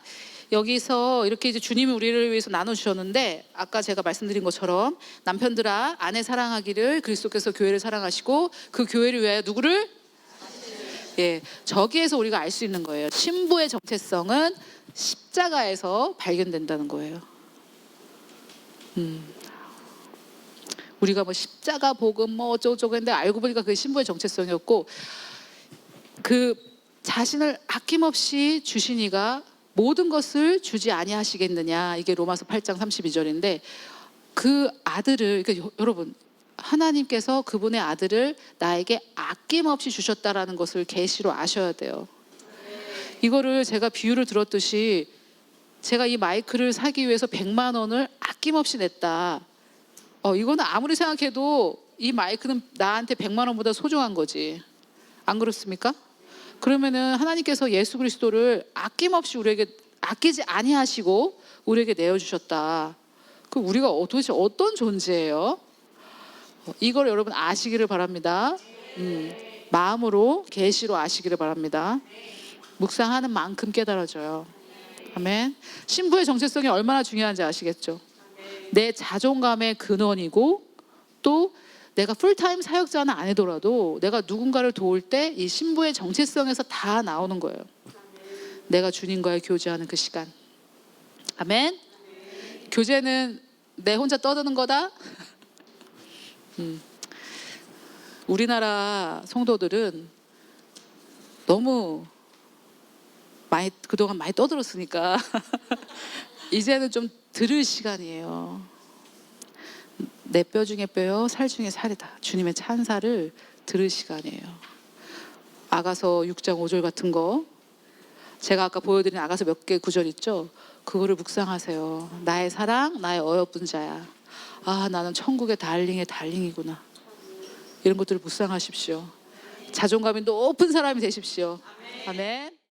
여기서 이렇게 이제 주님이 우리를 위해서 나눠주셨는데 아까 제가 말씀드린 것처럼 남편들아 아내 사랑하기를 그리스도께서 교회를 사랑하시고 그 교회를 위하여 누구를? 저기에서 우리가 알 수 있는 거예요. 신부의 정체성은 십자가에서 발견된다는 거예요. 우리가 뭐 십자가 복음 뭐 어쩌고저쩌고 했는데 알고 보니까 그게 신부의 정체성이었고 그 자신을 아낌없이 주신 이가 모든 것을 주지 아니하시겠느냐. 이게 로마서 8장 32절인데 그 아들을 그러니까 여러분 하나님께서 그분의 아들을 나에게 아낌없이 주셨다라는 것을 계시로 아셔야 돼요. 이거를 제가 비유를 들었듯이 제가 이 마이크를 사기 위해서 100만 원을 아낌없이 냈다. 이거는 아무리 생각해도 이 마이크는 나한테 100만 원보다 소중한 거지. 안 그렇습니까? 그러면은 하나님께서 예수 그리스도를 아낌없이 우리에게 아끼지 아니하시고 우리에게 내어주셨다. 그럼 우리가 도대체 어떤 존재예요? 이걸 여러분 아시기를 바랍니다. 마음으로 계시로 아시기를 바랍니다. 묵상하는 만큼 깨달아져요. 아멘. 신부의 정체성이 얼마나 중요한지 아시겠죠? 내 자존감의 근원이고 또 내가 풀타임 사역자는 아니더라도 내가 누군가를 도울 때 이 신부의 정체성에서 다 나오는 거예요. 내가 주님과의 교제하는 그 시간. 아멘. 교제는 내 혼자 떠드는 거다. 우리나라 성도들은 너무 그동안 많이 떠들었으니까 이제는 좀 들을 시간이에요. 내 뼈 중에 뼈요 살 중에 살이다. 주님의 찬사를 들을 시간이에요. 아가서 6장 5절 같은 거 제가 아까 보여드린 아가서 몇 개 구절 있죠. 그거를 묵상하세요. 나의 사랑 나의 어여쁜 자야. 나는 천국의 달링의 달링이구나. 이런 것들을 묵상하십시오. 자존감이 높은 사람이 되십시오. 아멘.